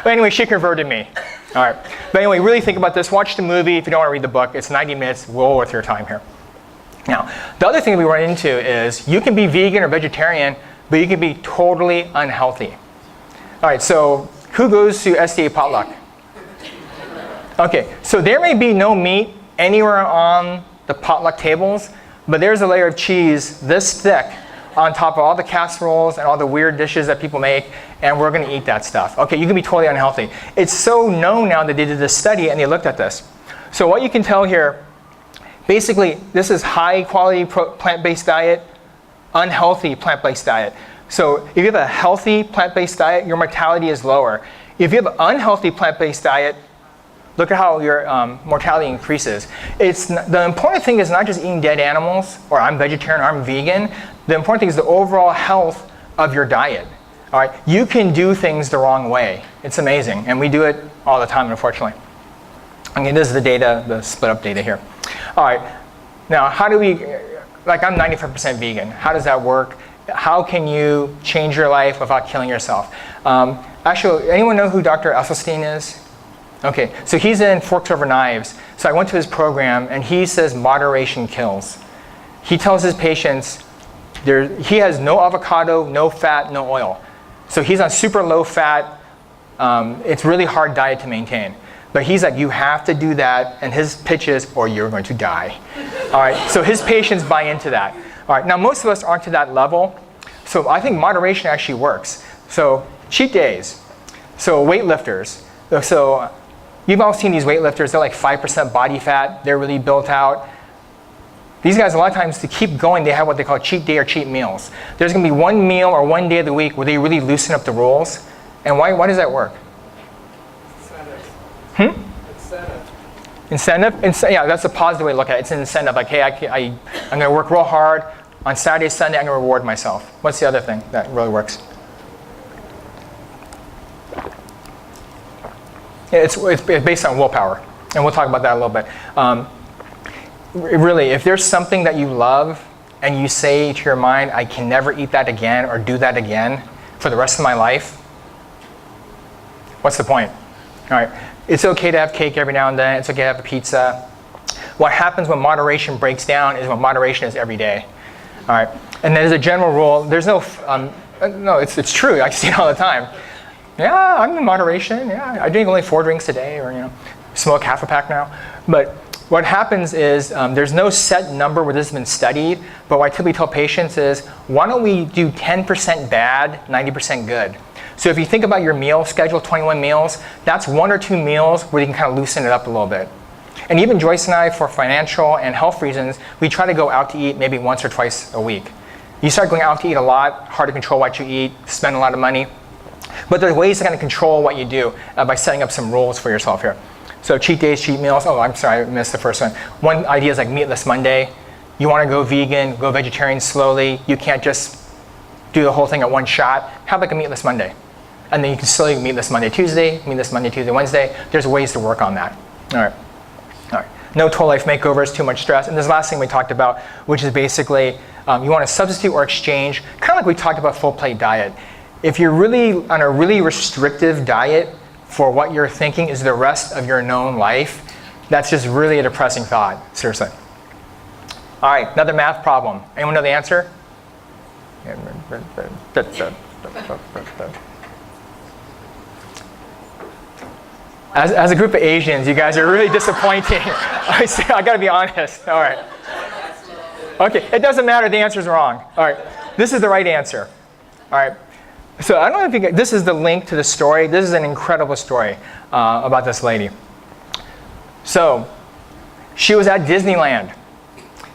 But anyway, she converted me. All right. But anyway, really think about this. Watch the movie if you don't want to read the book. It's 90 minutes, well worth your time here. Now, the other thing we run into is you can be vegan or vegetarian, but you can be totally unhealthy. All right, so who goes to SDA potluck? Okay, so there may be no meat anywhere on the potluck tables, but there's a layer of cheese this thick on top of all the casseroles and all the weird dishes that people make, and we're going to eat that stuff. Okay, you can be totally unhealthy. It's so known now that they did this study and they looked at this. So what you can tell here, basically, this is high quality plant-based diet, unhealthy plant-based diet. So if you have a healthy plant-based diet, your mortality is lower. If you have an unhealthy plant-based diet, look at how your mortality increases. The important thing is not just eating dead animals, or I'm vegetarian, or I'm vegan. The important thing is the overall health of your diet. All right, you can do things the wrong way. It's amazing, and we do it all the time, unfortunately. Okay, this is the data, the split up data here. All right, now how do we, like I'm 95% vegan. How does that work? How can you change your life without killing yourself? Actually, anyone know who Dr. Esselstyn is? Okay, so he's in Forks Over Knives. So I went to his program, and he says moderation kills. He tells his patients he has no avocado, no fat, no oil. So he's on super low fat. It's really hard diet to maintain. But he's like, you have to do that, and his pitch is, or you're going to die. All right, so his patients buy into that. All right, now most of us aren't to that level. So I think moderation actually works. So cheat days. So weightlifters. So you've all seen these weightlifters, they're like 5% body fat, they're really built out. These guys, a lot of times, to keep going, they have what they call cheat day or cheat meals. There's gonna be one meal or one day of the week where they really loosen up the rules. And why does that work? Incentive? Yeah, that's a positive way to look at it. It's an incentive, like, hey, I'm gonna work real hard. On Saturday, Sunday, I'm gonna reward myself. What's the other thing that really works? It's based on willpower, and we'll talk about that a little bit. Really, if there's something that you love and you say to your mind, I can never eat that again or do that again for the rest of my life, What's the point? All right. It's okay to have cake every now and then. It's okay to have a pizza. What happens when moderation breaks down is when moderation is every day. All right. And there's a general rule. There's no, no, it's true. I see it all the time. Yeah, I'm in moderation. Yeah, I drink only 4 drinks a day, or smoke half a pack now. But what happens is there's no set number where this has been studied. But what I typically tell patients is, why don't we do 10% bad, 90% good? So if you think about your meal schedule, 21 meals, that's 1 or 2 meals where you can kind of loosen it up a little bit. And even Joyce and I, for financial and health reasons, we try to go out to eat maybe once or twice a week. You start going out to eat a lot, hard to control what you eat, spend a lot of money. But there are ways to kind of control what you do by setting up some rules for yourself here. So cheat days, cheat meals. Oh, I'm sorry, I missed the first one. One idea is like meatless Monday. You want to go vegan, go vegetarian slowly. You can't just do the whole thing at one shot. Have like a meatless Monday. And then you can still eat meatless Monday, Tuesday, meatless Monday, Tuesday, Wednesday. There's ways to work on that. All right. All right. No total life makeovers, too much stress. And this last thing we talked about, which is basically you want to substitute or exchange, kind of like we talked about full plate diet. If you're really on a really restrictive diet for what you're thinking is the rest of your known life, that's just really a depressing thought, seriously. All right, another math problem. Anyone know the answer? As a group of Asians, you guys are really disappointing. I gotta be honest. All right. Okay, it doesn't matter, the answer's wrong. All right, this is the right answer. All right. So I don't know if this is the link to the story. This is an incredible story about this lady. So she was at Disneyland.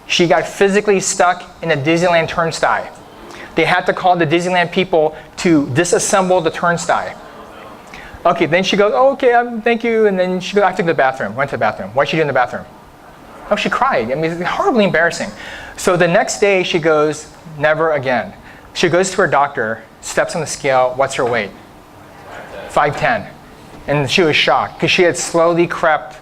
She got physically stuck in a Disneyland turnstile. They had to call the Disneyland people to disassemble the turnstile. Okay, then she goes, oh, okay, thank you. And then she goes, I have to go to the bathroom. Went to the bathroom. What'd she do in the bathroom? Oh, she cried. I mean, it's horribly embarrassing. So the next day she goes, never again. She goes to her doctor, steps on the scale, what's her weight? 5'10". And she was shocked because she had slowly crept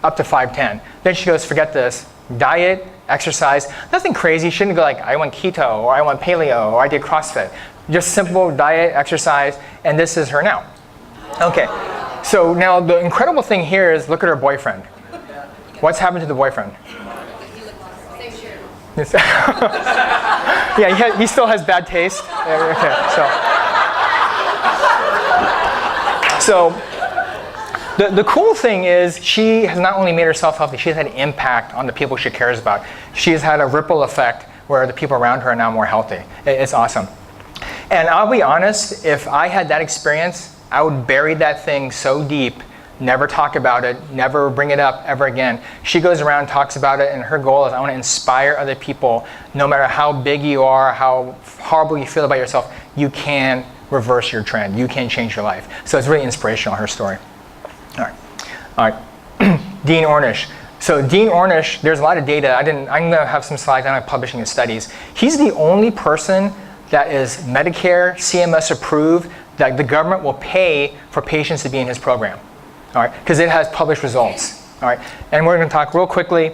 up to 5'10". Then she goes, forget this, diet, exercise, nothing crazy. She didn't go like, I went keto, or I went paleo, or I did CrossFit. Just simple diet, exercise, and this is her now. Okay, so now the incredible thing here is look at her boyfriend. What's happened to the boyfriend? Yeah, he still has bad taste. Okay, so the cool thing is she has not only made herself healthy, she has had an impact on the people she cares about. She has had a ripple effect where the people around her are now more healthy. It's awesome. And I'll be honest, if I had that experience, I would bury that thing so deep, never talk about it, never bring it up ever again. She goes around, talks about it, and her goal is I want to inspire other people, no matter how big you are, how horrible you feel about yourself, you can reverse your trend. You can change your life. So it's really inspirational, her story. All right. Dean Ornish. So Dean Ornish, there's a lot of data. I'm going to have some slides. I'm publishing his studies. He's the only person that is Medicare, CMS approved, that the government will pay for patients to be in his program. All right, because it has published results. All right, and we're going to talk real quickly.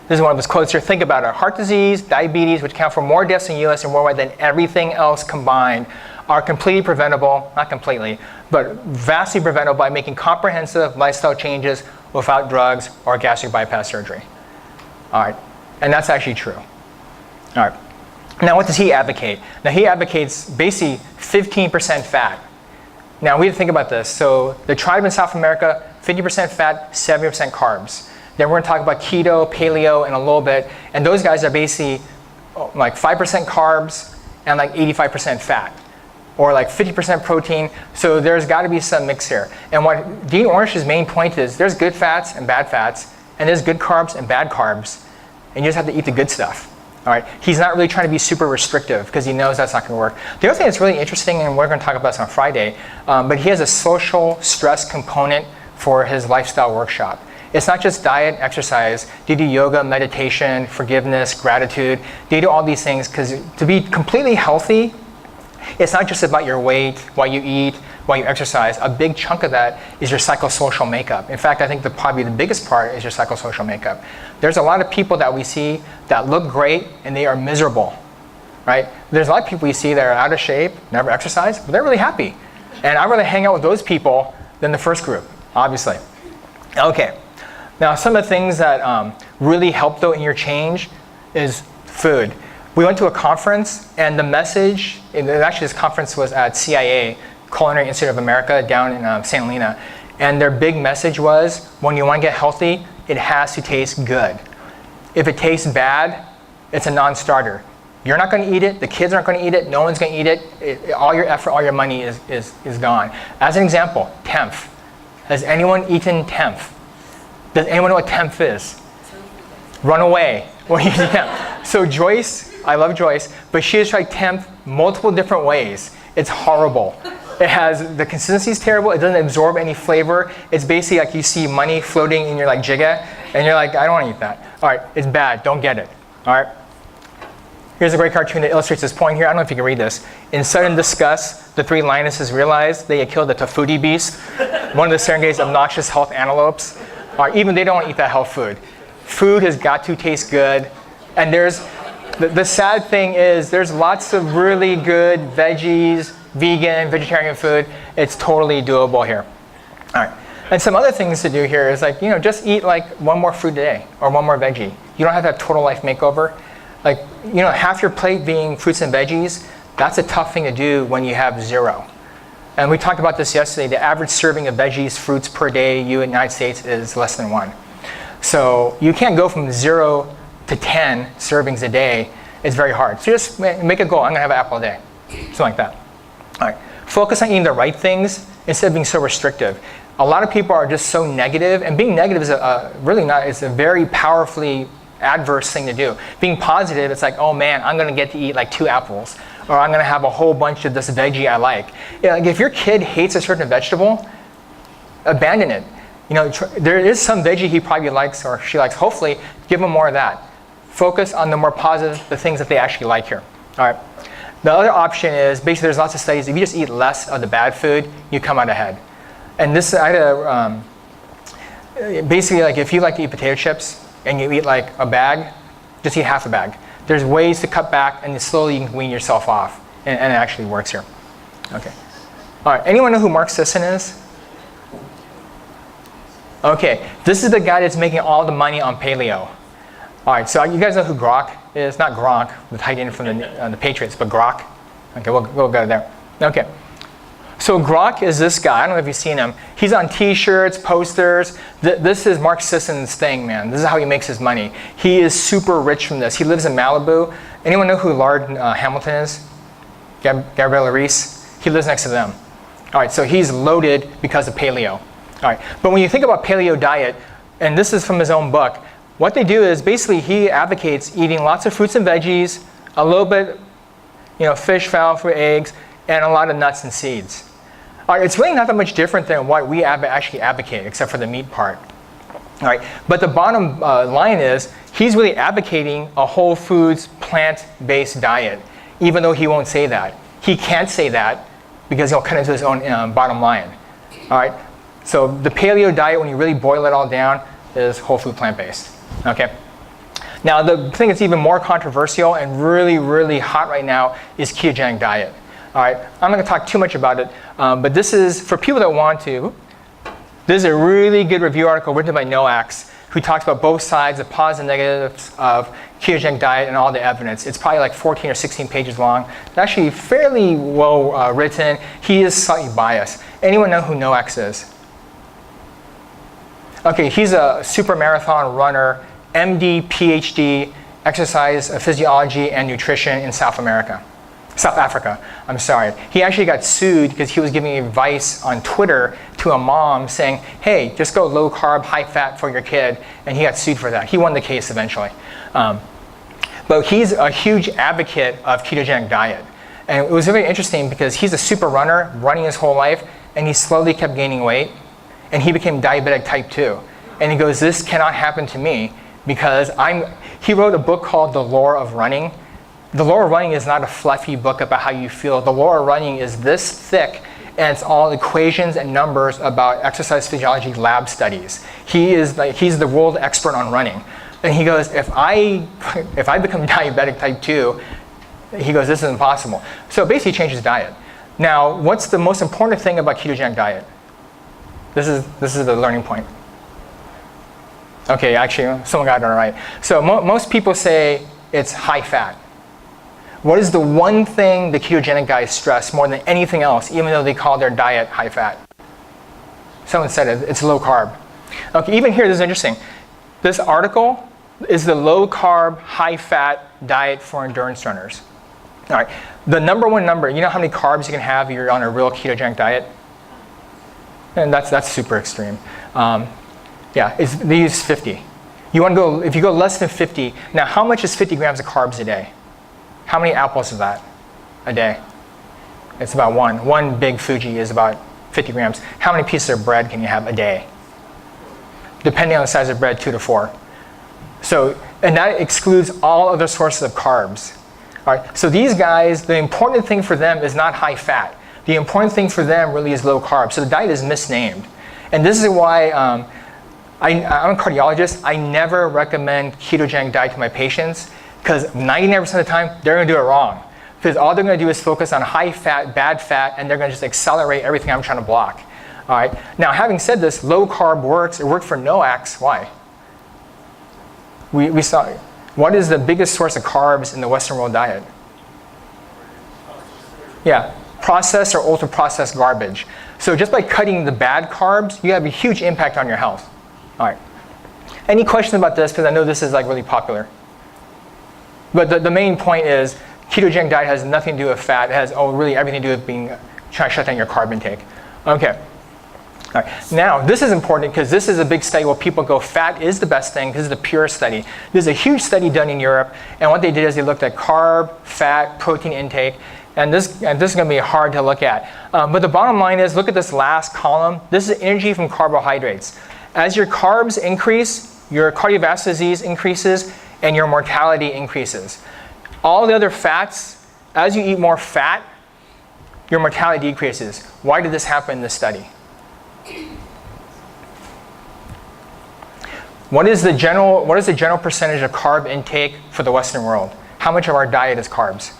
This is one of his quotes here. Think about it. Heart disease, diabetes, which account for more deaths in the U.S. and worldwide than everything else combined, are completely preventable, not completely, but vastly preventable by making comprehensive lifestyle changes without drugs or gastric bypass surgery. All right, and that's actually true. All right, now what does he advocate? Now he advocates basically 15% fat. Now we have to think about this. So the tribe in South America, 50% fat, 70% carbs. Then we're going to talk about keto, paleo in a little bit. And those guys are basically like 5% carbs and like 85% fat. Or like 50% protein. So there's got to be some mix here. And what Dean Ornish's main point is there's good fats and bad fats. And there's good carbs and bad carbs. And you just have to eat the good stuff. All right. He's not really trying to be super restrictive because he knows that's not going to work. The other thing that's really interesting, and we're going to talk about this on Friday, but he has a social stress component for his lifestyle workshop. It's not just diet, exercise. Do you do yoga, meditation, forgiveness, gratitude? Do you do all these things? Because to be completely healthy, it's not just about your weight, what you eat, what you exercise. A big chunk of that is your psychosocial makeup. In fact, I think probably the biggest part is your psychosocial makeup. There's a lot of people that we see that look great and they are miserable, right? There's a lot of people you see that are out of shape, never exercise, but they're really happy. And I'd rather hang out with those people than the first group, obviously. Okay, now some of the things that really help though in your change is food. We went to a conference and the message, and actually this conference was at CIA, Culinary Institute of America down in St. Helena. And their big message was, when you want to get healthy, it has to taste good. If it tastes bad, it's a non-starter. You're not going to eat it, the kids aren't going to eat it, no one's going to eat it, all your effort, all your money is gone. As an example, temph. Has anyone eaten temph? Does anyone know what temph is? Run away. Yeah. So Joyce, I love Joyce, but she has tried temph multiple different ways. It's horrible. It has, the consistency is terrible, it doesn't absorb any flavor. It's basically like you see money floating in your like jigga, and you're like, I don't want to eat that. All right, it's bad, don't get it. All right. Here's a great cartoon that illustrates this point here. I don't know if you can read this. In sudden disgust, the three lionesses realized they had killed the tafuti beast, one of the Serenge's obnoxious health antelopes. Even they don't want to eat that health food. Food has got to taste good. And there's, the sad thing is, there's lots of really good veggies, vegan, vegetarian food. It's totally doable here. All right. And some other things to do here is like, just eat like one more fruit a day or one more veggie. You don't have to have total life makeover. Like, half your plate being fruits and veggies, that's a tough thing to do when you have 0. And we talked about this yesterday. The average serving of veggies, fruits per day in the United States is less than 1. So you can't go from 0 to 10 servings a day. It's very hard. So just make a goal. I'm going to have an apple a day. Something like that. All right. Focus on eating the right things instead of being so restrictive. A lot of people are just so negative, and being negative is it's a very powerfully adverse thing to do. Being positive, it's like, oh man, I'm going to get to eat like 2 apples, or I'm going to have a whole bunch of this veggie I like. Like if your kid hates a certain vegetable, abandon it. There is some veggie he probably likes or she likes. Hopefully, give them more of that. Focus on the more positive, the things that they actually like here. All right. The other option is, basically there's lots of studies, if you just eat less of the bad food, you come out ahead. And this, I had basically like if you like to eat potato chips and you eat like a bag, just eat half a bag. There's ways to cut back and slowly you can wean yourself off. And it actually works here. Okay. All right, anyone know who Mark Sisson is? Okay, this is the guy that's making all the money on paleo. All right, so you guys know who Grok is? Not Gronk, the tight end from the Patriots, but Grok. Okay, we'll go there. Okay. So Grok is this guy. I don't know if you've seen him. He's on T-shirts, posters. This is Mark Sisson's thing, man. This is how he makes his money. He is super rich from this. He lives in Malibu. Anyone know who Lard Hamilton is? Gabriella Reese? He lives next to them. All right, so he's loaded because of paleo. All right, but when you think about paleo diet, and this is from his own book, what they do is basically he advocates eating lots of fruits and veggies, a little bit, fish, fowl, fruit, eggs, and a lot of nuts and seeds. All right, it's really not that much different than what we actually advocate, except for the meat part. All right, but the bottom line is he's really advocating a whole foods, plant-based diet, even though he won't say that. He can't say that because he'll cut into his own bottom line. All right, so the paleo diet, when you really boil it all down, is whole food plant-based. Okay. Now the thing that's even more controversial and really, really hot right now is ketogenic diet. All right, I'm not going to talk too much about it, but this is, for people that want to, this is a really good review article written by Noax, who talks about both sides, the positives and negatives of ketogenic diet and all the evidence. It's probably like 14 or 16 pages long. It's actually fairly well written. He is slightly biased. Anyone know who Noax is? Okay, he's a super marathon runner, MD, PhD, exercise physiology and nutrition in South Africa, I'm sorry. He actually got sued because he was giving advice on Twitter to a mom saying, hey, just go low carb, high fat for your kid. And he got sued for that. He won the case eventually. But he's a huge advocate of ketogenic diet. And it was very interesting because he's a super runner, running his whole life, and he slowly kept gaining weight. And he became diabetic type 2. And he goes, this cannot happen to me because he wrote a book called The Lore of Running. The Lore of Running is not a fluffy book about how you feel. The Lore of Running is this thick, and it's all equations and numbers about exercise physiology lab studies. He's the world expert on running. And he goes, if I become diabetic type 2, he goes, this is impossible. So basically he changed his diet. Now, what's the most important thing about ketogenic diet? This is the learning point. Okay, actually, someone got it all right. So most people say it's high fat. What is the one thing the ketogenic guys stress more than anything else, even though they call their diet high fat? Someone said it's low carb. Okay, even here, this is interesting. This article is the low carb, high fat diet for endurance runners. All right, the number one number, you know how many carbs you can have if you're on a real ketogenic diet? And that's super extreme. They use 50. You want to go, if you go less than 50, now how much is 50 grams of carbs a day? How many apples is that a day? It's about one. One big Fuji is about 50 grams. How many pieces of bread can you have a day? Depending on the size of bread, 2 to 4. So, and that excludes all other sources of carbs. All right, so these guys, the important thing for them is not high fat. The important thing for them really is low carb. So the diet is misnamed. And this is why I'm a cardiologist. I never recommend ketogenic diet to my patients because 99% of the time, they're gonna do it wrong. Because all they're gonna do is focus on high fat, bad fat, and they're gonna just accelerate everything I'm trying to block. All right. Now, having said this, low carb works. It worked for NOACs. Why? We saw, what is the biggest source of carbs in the Western world diet? Yeah, processed or ultra-processed garbage. So just by cutting the bad carbs, you have a huge impact on your health. All right. Any questions about this? Because I know this is like really popular. But the main point is ketogenic diet has nothing to do with fat. It has really everything to do with trying to shut down your carb intake. Okay. All right. Now, this is important because this is a big study where people go, fat is the best thing. This is the pure study. There's a huge study done in Europe, and what they did is they looked at carb, fat, protein intake, and this is going to be hard to look at. But the bottom line is, look at this last column. This is energy from carbohydrates. As your carbs increase, your cardiovascular disease increases, and your mortality increases. All the other fats, as you eat more fat, your mortality decreases. Why did this happen in this study? What is the general percentage of carb intake for the Western world? How much of our diet is carbs?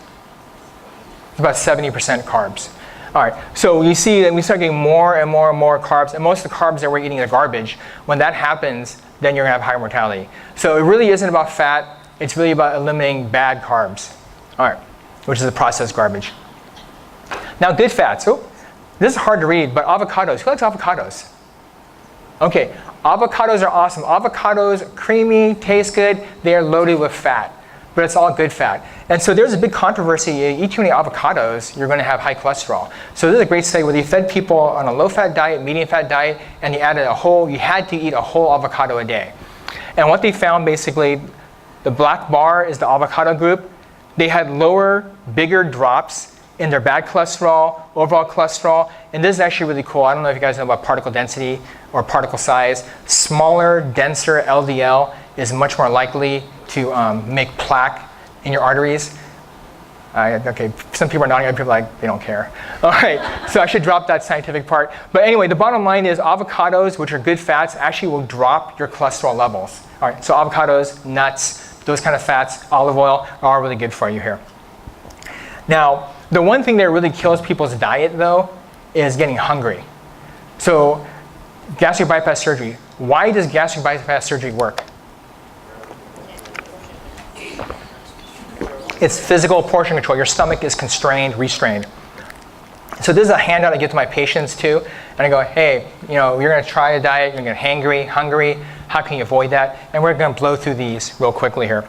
It's about 70% carbs. All right, so you see that we start getting more and more and more carbs, and most of the carbs that we're eating are garbage. When that happens, then you're gonna have higher mortality. So it really isn't about fat, it's really about eliminating bad carbs. All right, which is the processed garbage. Now, good fats. Oh, this is hard to read, but avocados. Who likes avocados? Okay, avocados are awesome. Avocados, creamy, taste good. They are loaded with fat, but it's all good fat. And so there's a big controversy. You eat too many avocados, you're going to have high cholesterol. So this is a great study where they fed people on a low-fat diet, medium-fat diet, and they added you had to eat a whole avocado a day. And what they found basically, the black bar is the avocado group. They had lower, bigger drops in their bad cholesterol, overall cholesterol, and this is actually really cool. I don't know if you guys know about particle density or particle size. Smaller, denser LDL is much more likely to make plaque in your arteries. Okay, some people are nodding, other people are like, they don't care. All right, so I should drop that scientific part. But anyway, the bottom line is avocados, which are good fats, actually will drop your cholesterol levels. All right, so avocados, nuts, those kind of fats, olive oil are really good for you here. Now, the one thing that really kills people's diet, though, is getting hungry. So, gastric bypass surgery. Why does gastric bypass surgery work? It's physical portion control. Your stomach is constrained, restrained. So this is a handout I give to my patients too, and I go, hey, you're going to try a diet, you're going to get hungry. How can you avoid that? And we're going to blow through these real quickly here.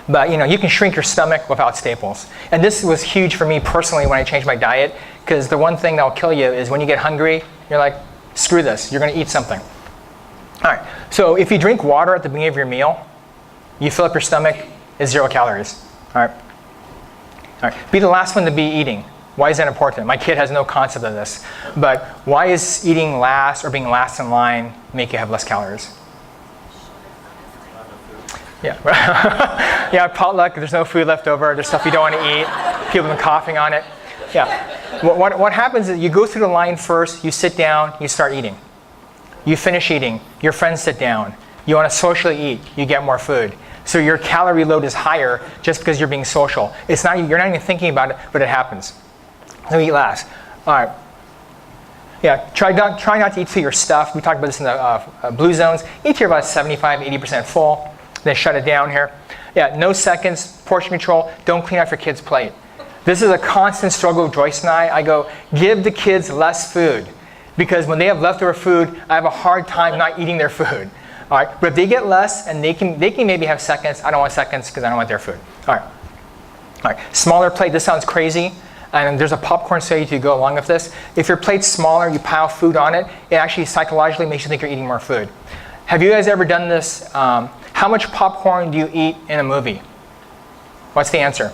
But you can shrink your stomach without staples. And this was huge for me personally when I changed my diet, because the one thing that will kill you is when you get hungry, you're like, screw this, you're going to eat something. All right, so if you drink water at the beginning of your meal, you fill up your stomach, it's 0 calories. All right. Be the last one to be eating. Why is that important? My kid has no concept of this. But why is eating last or being last in line make you have less calories? Yeah. Yeah, potluck, there's no food left over, there's stuff you don't want to eat, people have been coughing on it. Yeah. What happens is you go through the line first, you sit down, you start eating. You finish eating, your friends sit down. You want to socially eat, you get more food. So your calorie load is higher just because you're being social. You're not even thinking about it, but it happens. So eat last. All right. Yeah, try not to eat till you're stuffed. We talked about this in the blue zones. Eat till you're about 75, 80% full. Then shut it down here. Yeah, no seconds, portion control. Don't clean off your kid's plate. This is a constant struggle with Joyce and I. I go, give the kids less food. Because when they have leftover food, I have a hard time not eating their food. All right, but if they get less and they can maybe have seconds, I don't want seconds because I don't want their food. All right, smaller plate. This sounds crazy. And there's a popcorn study to go along with this. If your plate's smaller, you pile food on it, it actually psychologically makes you think you're eating more food. Have you guys ever done this? How much popcorn do you eat in a movie? What's the answer?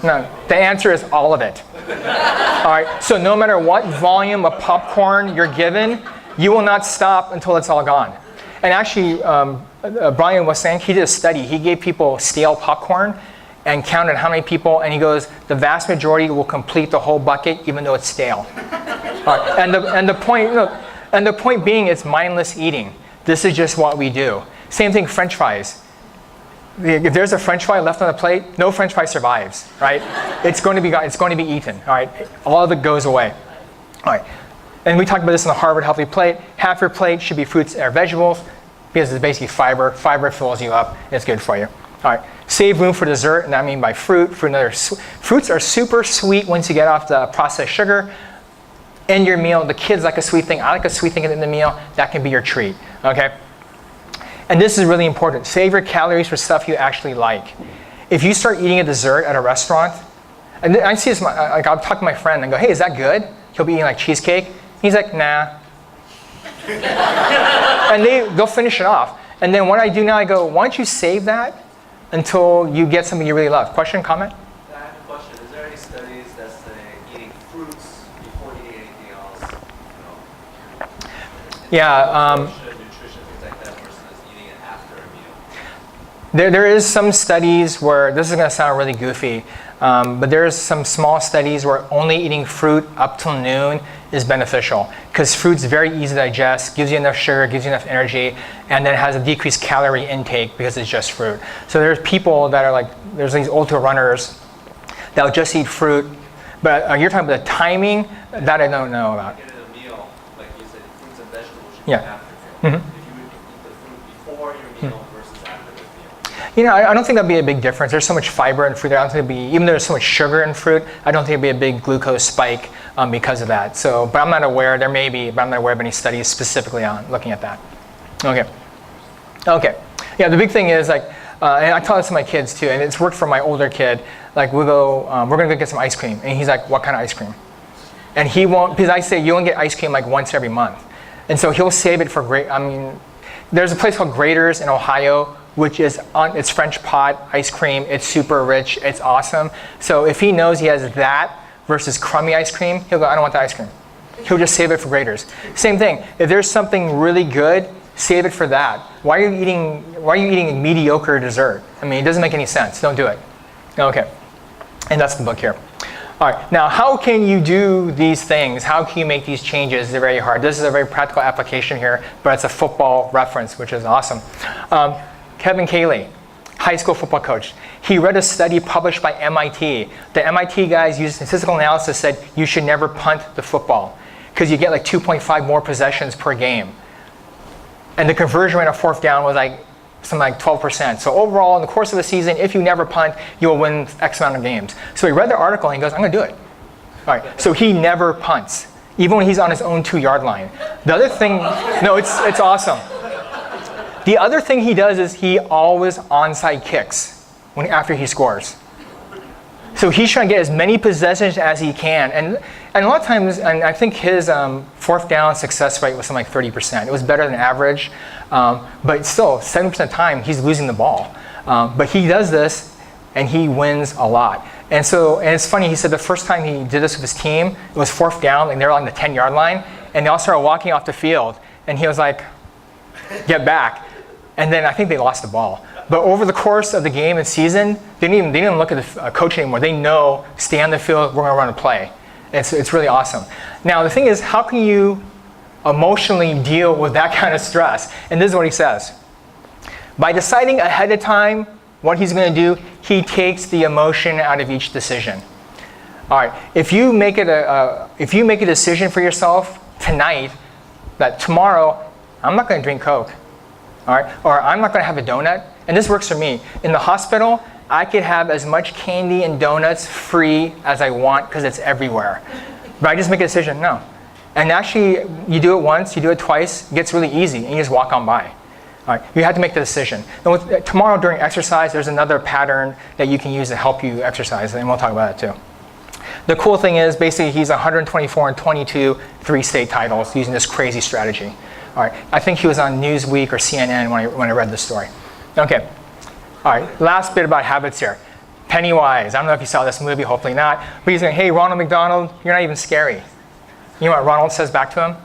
No, the answer is all of it. All right, so no matter what volume of popcorn you're given, you will not stop until it's all gone. And actually, Brian was saying he did a study. He gave people stale popcorn and counted how many people, and he goes, the vast majority will complete the whole bucket even though it's stale. All right, and the point being, it's mindless eating. This is just what we do. Same thing, French fries. If there's a French fry left on the plate, no French fry survives, right? It's going to be eaten, all right? All of it goes away. All right, and we talked about this in the Harvard Healthy Plate. Half your plate should be fruits or vegetables because it's basically fiber. Fiber fills you up, and it's good for you. All right, save room for dessert, and I mean by fruit. Fruits are super sweet once you get off the processed sugar. End your meal. The kids like a sweet thing. I like a sweet thing in the meal. That can be your treat, okay? And this is really important. Save your calories for stuff you actually like. If you start eating a dessert at a restaurant, and I see this, like I'll talk to my friend and go, hey, is that good? He'll be eating like cheesecake. He's like, nah. And they'll finish it off. And then what I do now, I go, why don't you save that until you get something you really love? Question, comment? I have a question. Is there any studies that say eating fruits before eating anything else? Yeah. Nutrition, things like that, versus eating it after a meal. There is some studies where, this is going to sound really goofy, but there's some small studies where only eating fruit up till noon is beneficial. Because fruit's very easy to digest, gives you enough sugar, gives you enough energy, and then has a decreased calorie intake because it's just fruit. So there's people that are like, there's these ultra runners that'll just eat fruit. But you're talking about the timing, that I don't know about. Get a meal, like you said, fruits and vegetables should Yeah. be after meal. Mhm. If you would eat the fruit before your meal versus after the meal. You know, I don't think that'd be a big difference. There's so much fiber in fruit. I don't think it'd be, even though there's so much sugar in fruit, I don't think it'd be a big glucose spike because of that. So, but I'm not aware, there may be, but I'm not aware of any studies specifically on looking at that. Okay. Yeah, the big thing is like, and I tell this to my kids too, and it's worked for my older kid. Like we'll go, we're gonna go get some ice cream. And he's like, what kind of ice cream? And he won't, because I say you only get ice cream like once every month. And so he'll save it for there's a place called Grater's in Ohio, which is it's French pot ice cream. It's super rich. It's awesome. So if he knows he has that versus crummy ice cream, he'll go, I don't want the ice cream. He'll just save it for Grater's. Same thing. If there's something really good, save it for that. Why are you eating a mediocre dessert? I mean, it doesn't make any sense. Don't do it. Okay. And that's the book here. All right. Now, how can you do these things? How can you make these changes? They're very hard. This is a very practical application here, but it's a football reference, which is awesome. Kevin Cayley, high school football coach. He read a study published by MIT. The MIT guys used statistical analysis, said you should never punt the football because you get like 2.5 more possessions per game. And the conversion rate on fourth down was like something like 12%. So overall, in the course of the season, if you never punt, you'll win X amount of games. So he read the article and he goes, I'm going to do it. All right. So he never punts, even when he's on his own 2-yard line. The other thing, no, it's awesome. The other thing he does is he always onside kicks after he scores. So he's trying to get as many possessions as he can. And a lot of times, and I think his fourth down success rate was something like 30%. It was better than average. But still, 70% of the time, he's losing the ball. But he does this, and he wins a lot. And it's funny, he said the first time he did this with his team, it was fourth down, and they were on the 10-yard line. And they all started walking off the field. And he was like, get back. And then I think they lost the ball. But over the course of the game and season, they didn't even look at the coach anymore. They know, stay on the field, we're going to run a play. It's really awesome. Now, the thing is, how can you emotionally deal with that kind of stress? And this is what he says. By deciding ahead of time what he's going to do, he takes the emotion out of each decision. All right, if you make a decision for yourself tonight that tomorrow I'm not going to drink Coke, all right, or I'm not going to have a donut, and this works for me. In the hospital, I could have as much candy and donuts free as I want because it's everywhere. But I just make a decision, no. And actually, you do it once, you do it twice, it gets really easy, and you just walk on by. All right, you have to make the decision. And tomorrow during exercise, there's another pattern that you can use to help you exercise, and we'll talk about that too. The cool thing is, basically, he's 124 and 22 three-state titles using this crazy strategy. All right, I think he was on Newsweek or CNN when I read this story. Okay, all right, last bit about habits here. Pennywise, I don't know if you saw this movie, hopefully not, but he's going, hey, Ronald McDonald, you're not even scary. You know what Ronald says back to him?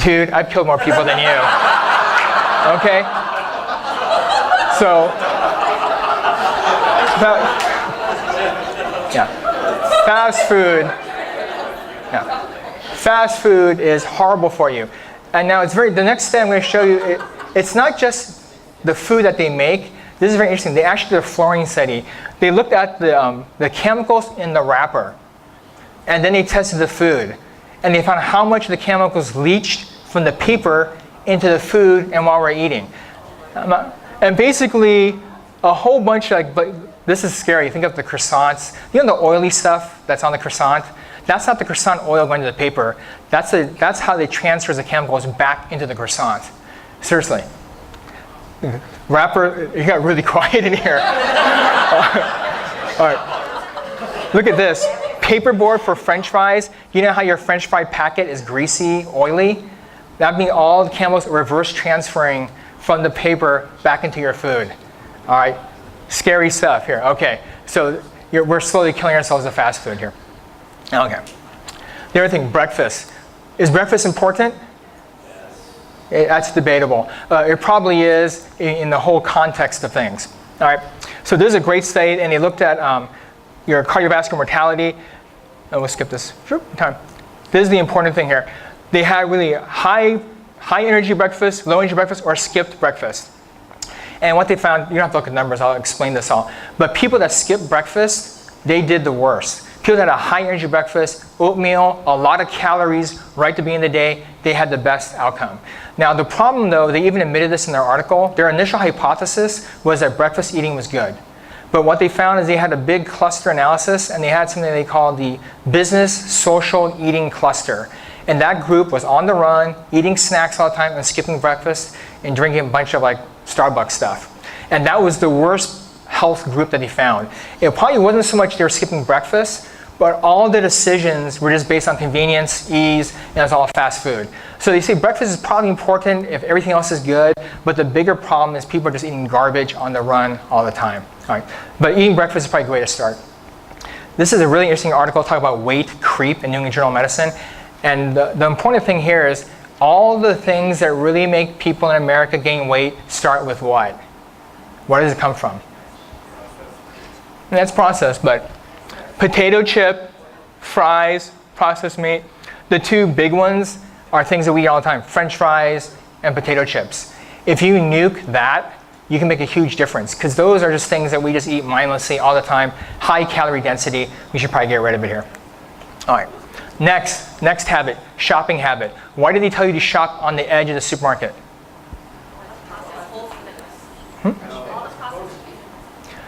Dude, I've killed more people than you. Okay? So, fast food. Yeah. Fast food is horrible for you. And now the next step I'm going to show you, it's not just the food that they make. This is very interesting. They actually did a fluorine study. They looked at the chemicals in the wrapper, and then they tested the food. And they found how much the chemicals leached from the paper into the food and while we're eating. And basically, a whole bunch of, but this is scary. Think of the croissants. You know the oily stuff that's on the croissant? That's not the croissant oil going to the paper. That's how they transfer the chemicals back into the croissant. Seriously. Wrapper, you got really quiet in here. All right. Look at this. Paperboard for French fries. You know how your French fry packet is greasy, oily? That means all the chemicals are reverse transferring from the paper back into your food. All right, scary stuff here. Okay, so we're slowly killing ourselves with fast food here. Okay. The other thing, breakfast. Is breakfast important? Yes. That's debatable. It probably is in the whole context of things. All right, so this is a great study, and they looked at your cardiovascular mortality. Oh, we'll skip this. Sure, time. This is the important thing here. They had really high energy breakfast, low energy breakfast, or skipped breakfast. And what they found, you don't have to look at numbers, I'll explain this all. But people that skipped breakfast, they did the worst. People that had a high energy breakfast, oatmeal, a lot of calories right at the beginning of the day, they had the best outcome. Now the problem though, they even admitted this in their article, their initial hypothesis was that breakfast eating was good. But what they found is they had a big cluster analysis, and they had something they called the business social eating cluster. And that group was on the run, eating snacks all the time and skipping breakfast and drinking a bunch of Starbucks stuff. And that was the worst health group that they found. It probably wasn't so much they were skipping breakfast, but all the decisions were just based on convenience, ease, and it's all fast food. So they say breakfast is probably important if everything else is good, but the bigger problem is people are just eating garbage on the run all the time. All right. But eating breakfast is probably a good way to start. This is a really interesting article talking about weight creep in New England Journal of Medicine. And the important thing here is all the things that really make people in America gain weight start with what? Where does it come from? And that's processed, but potato chip, fries, processed meat. The two big ones are things that we eat all the time, French fries and potato chips. If you nuke that, you can make a huge difference because those are just things that we just eat mindlessly all the time, high calorie density. We should probably get rid of it here. All right. Next habit, shopping habit. Why did they tell you to shop on the edge of the supermarket?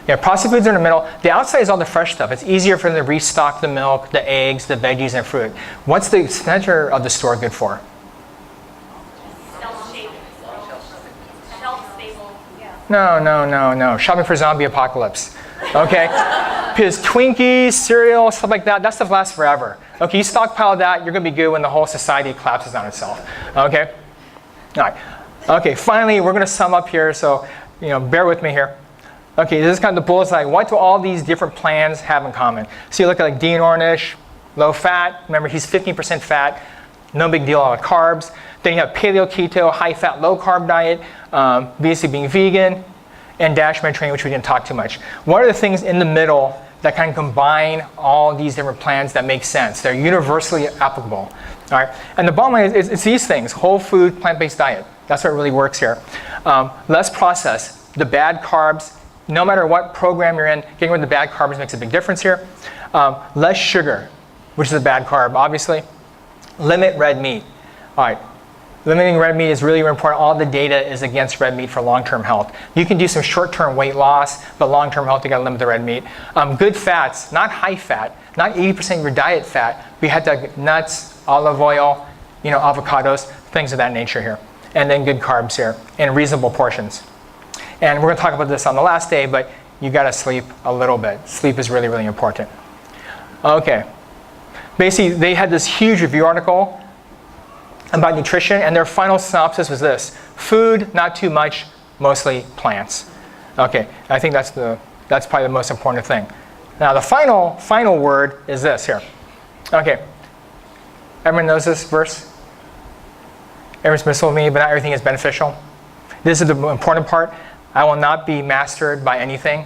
Yeah, processed foods are in the middle. The outside is all the fresh stuff. It's easier for them to restock the milk, the eggs, the veggies, and fruit. What's the center of the store good for? No. Shopping for zombie apocalypse. Okay? Because Twinkies, cereal, stuff like that, that stuff lasts forever. Okay, you stockpile that, you're going to be good when the whole society collapses on itself. Okay? All right. Okay, finally, we're going to sum up here, so bear with me here. Okay, this is kind of the bullseye. What do all these different plans have in common? So you look at Dean Ornish, low fat. Remember, he's 15% fat. No big deal, all the carbs. Then you have paleo keto, high fat, low carb diet, basically being vegan, and Dash Mediterranean, which we didn't talk too much. What are the things in the middle that kind of combine all these different plans that make sense? They're universally applicable. All right, and the bottom line is it's these things: whole food, plant-based diet. That's what really works here. Less processed. The bad carbs. No matter what program you're in, getting rid of the bad carbs makes a big difference here. Less sugar, which is a bad carb, obviously. Limit red meat. All right. Limiting red meat is really important. All the data is against red meat for long-term health. You can do some short-term weight loss, but long-term health, you gotta limit the red meat. Good fats, not high fat, not 80% of your diet fat. We had nuts, olive oil, avocados, things of that nature here. And then good carbs here in reasonable portions. And we're gonna talk about this on the last day, but you gotta sleep a little bit. Sleep is really, really important. Okay. Basically, they had this huge review article about nutrition, and their final synopsis was this: food, not too much, mostly plants. Okay, I think that's probably the most important thing. Now the final word is this here. Okay, everyone knows this verse? Everyone's missing with me, but not everything is beneficial. This is the important part. I will not be mastered by anything.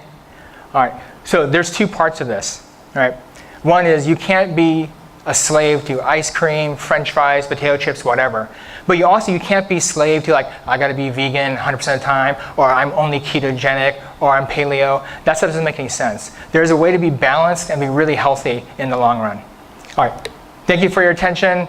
All right, so there's two parts of this. All right, one is you can't be a slave to ice cream, French fries, potato chips, whatever. But you can't be slave to I gotta be vegan 100% of the time, or I'm only ketogenic, or I'm paleo. That stuff doesn't make any sense. There's a way to be balanced and be really healthy in the long run. All right, thank you for your attention.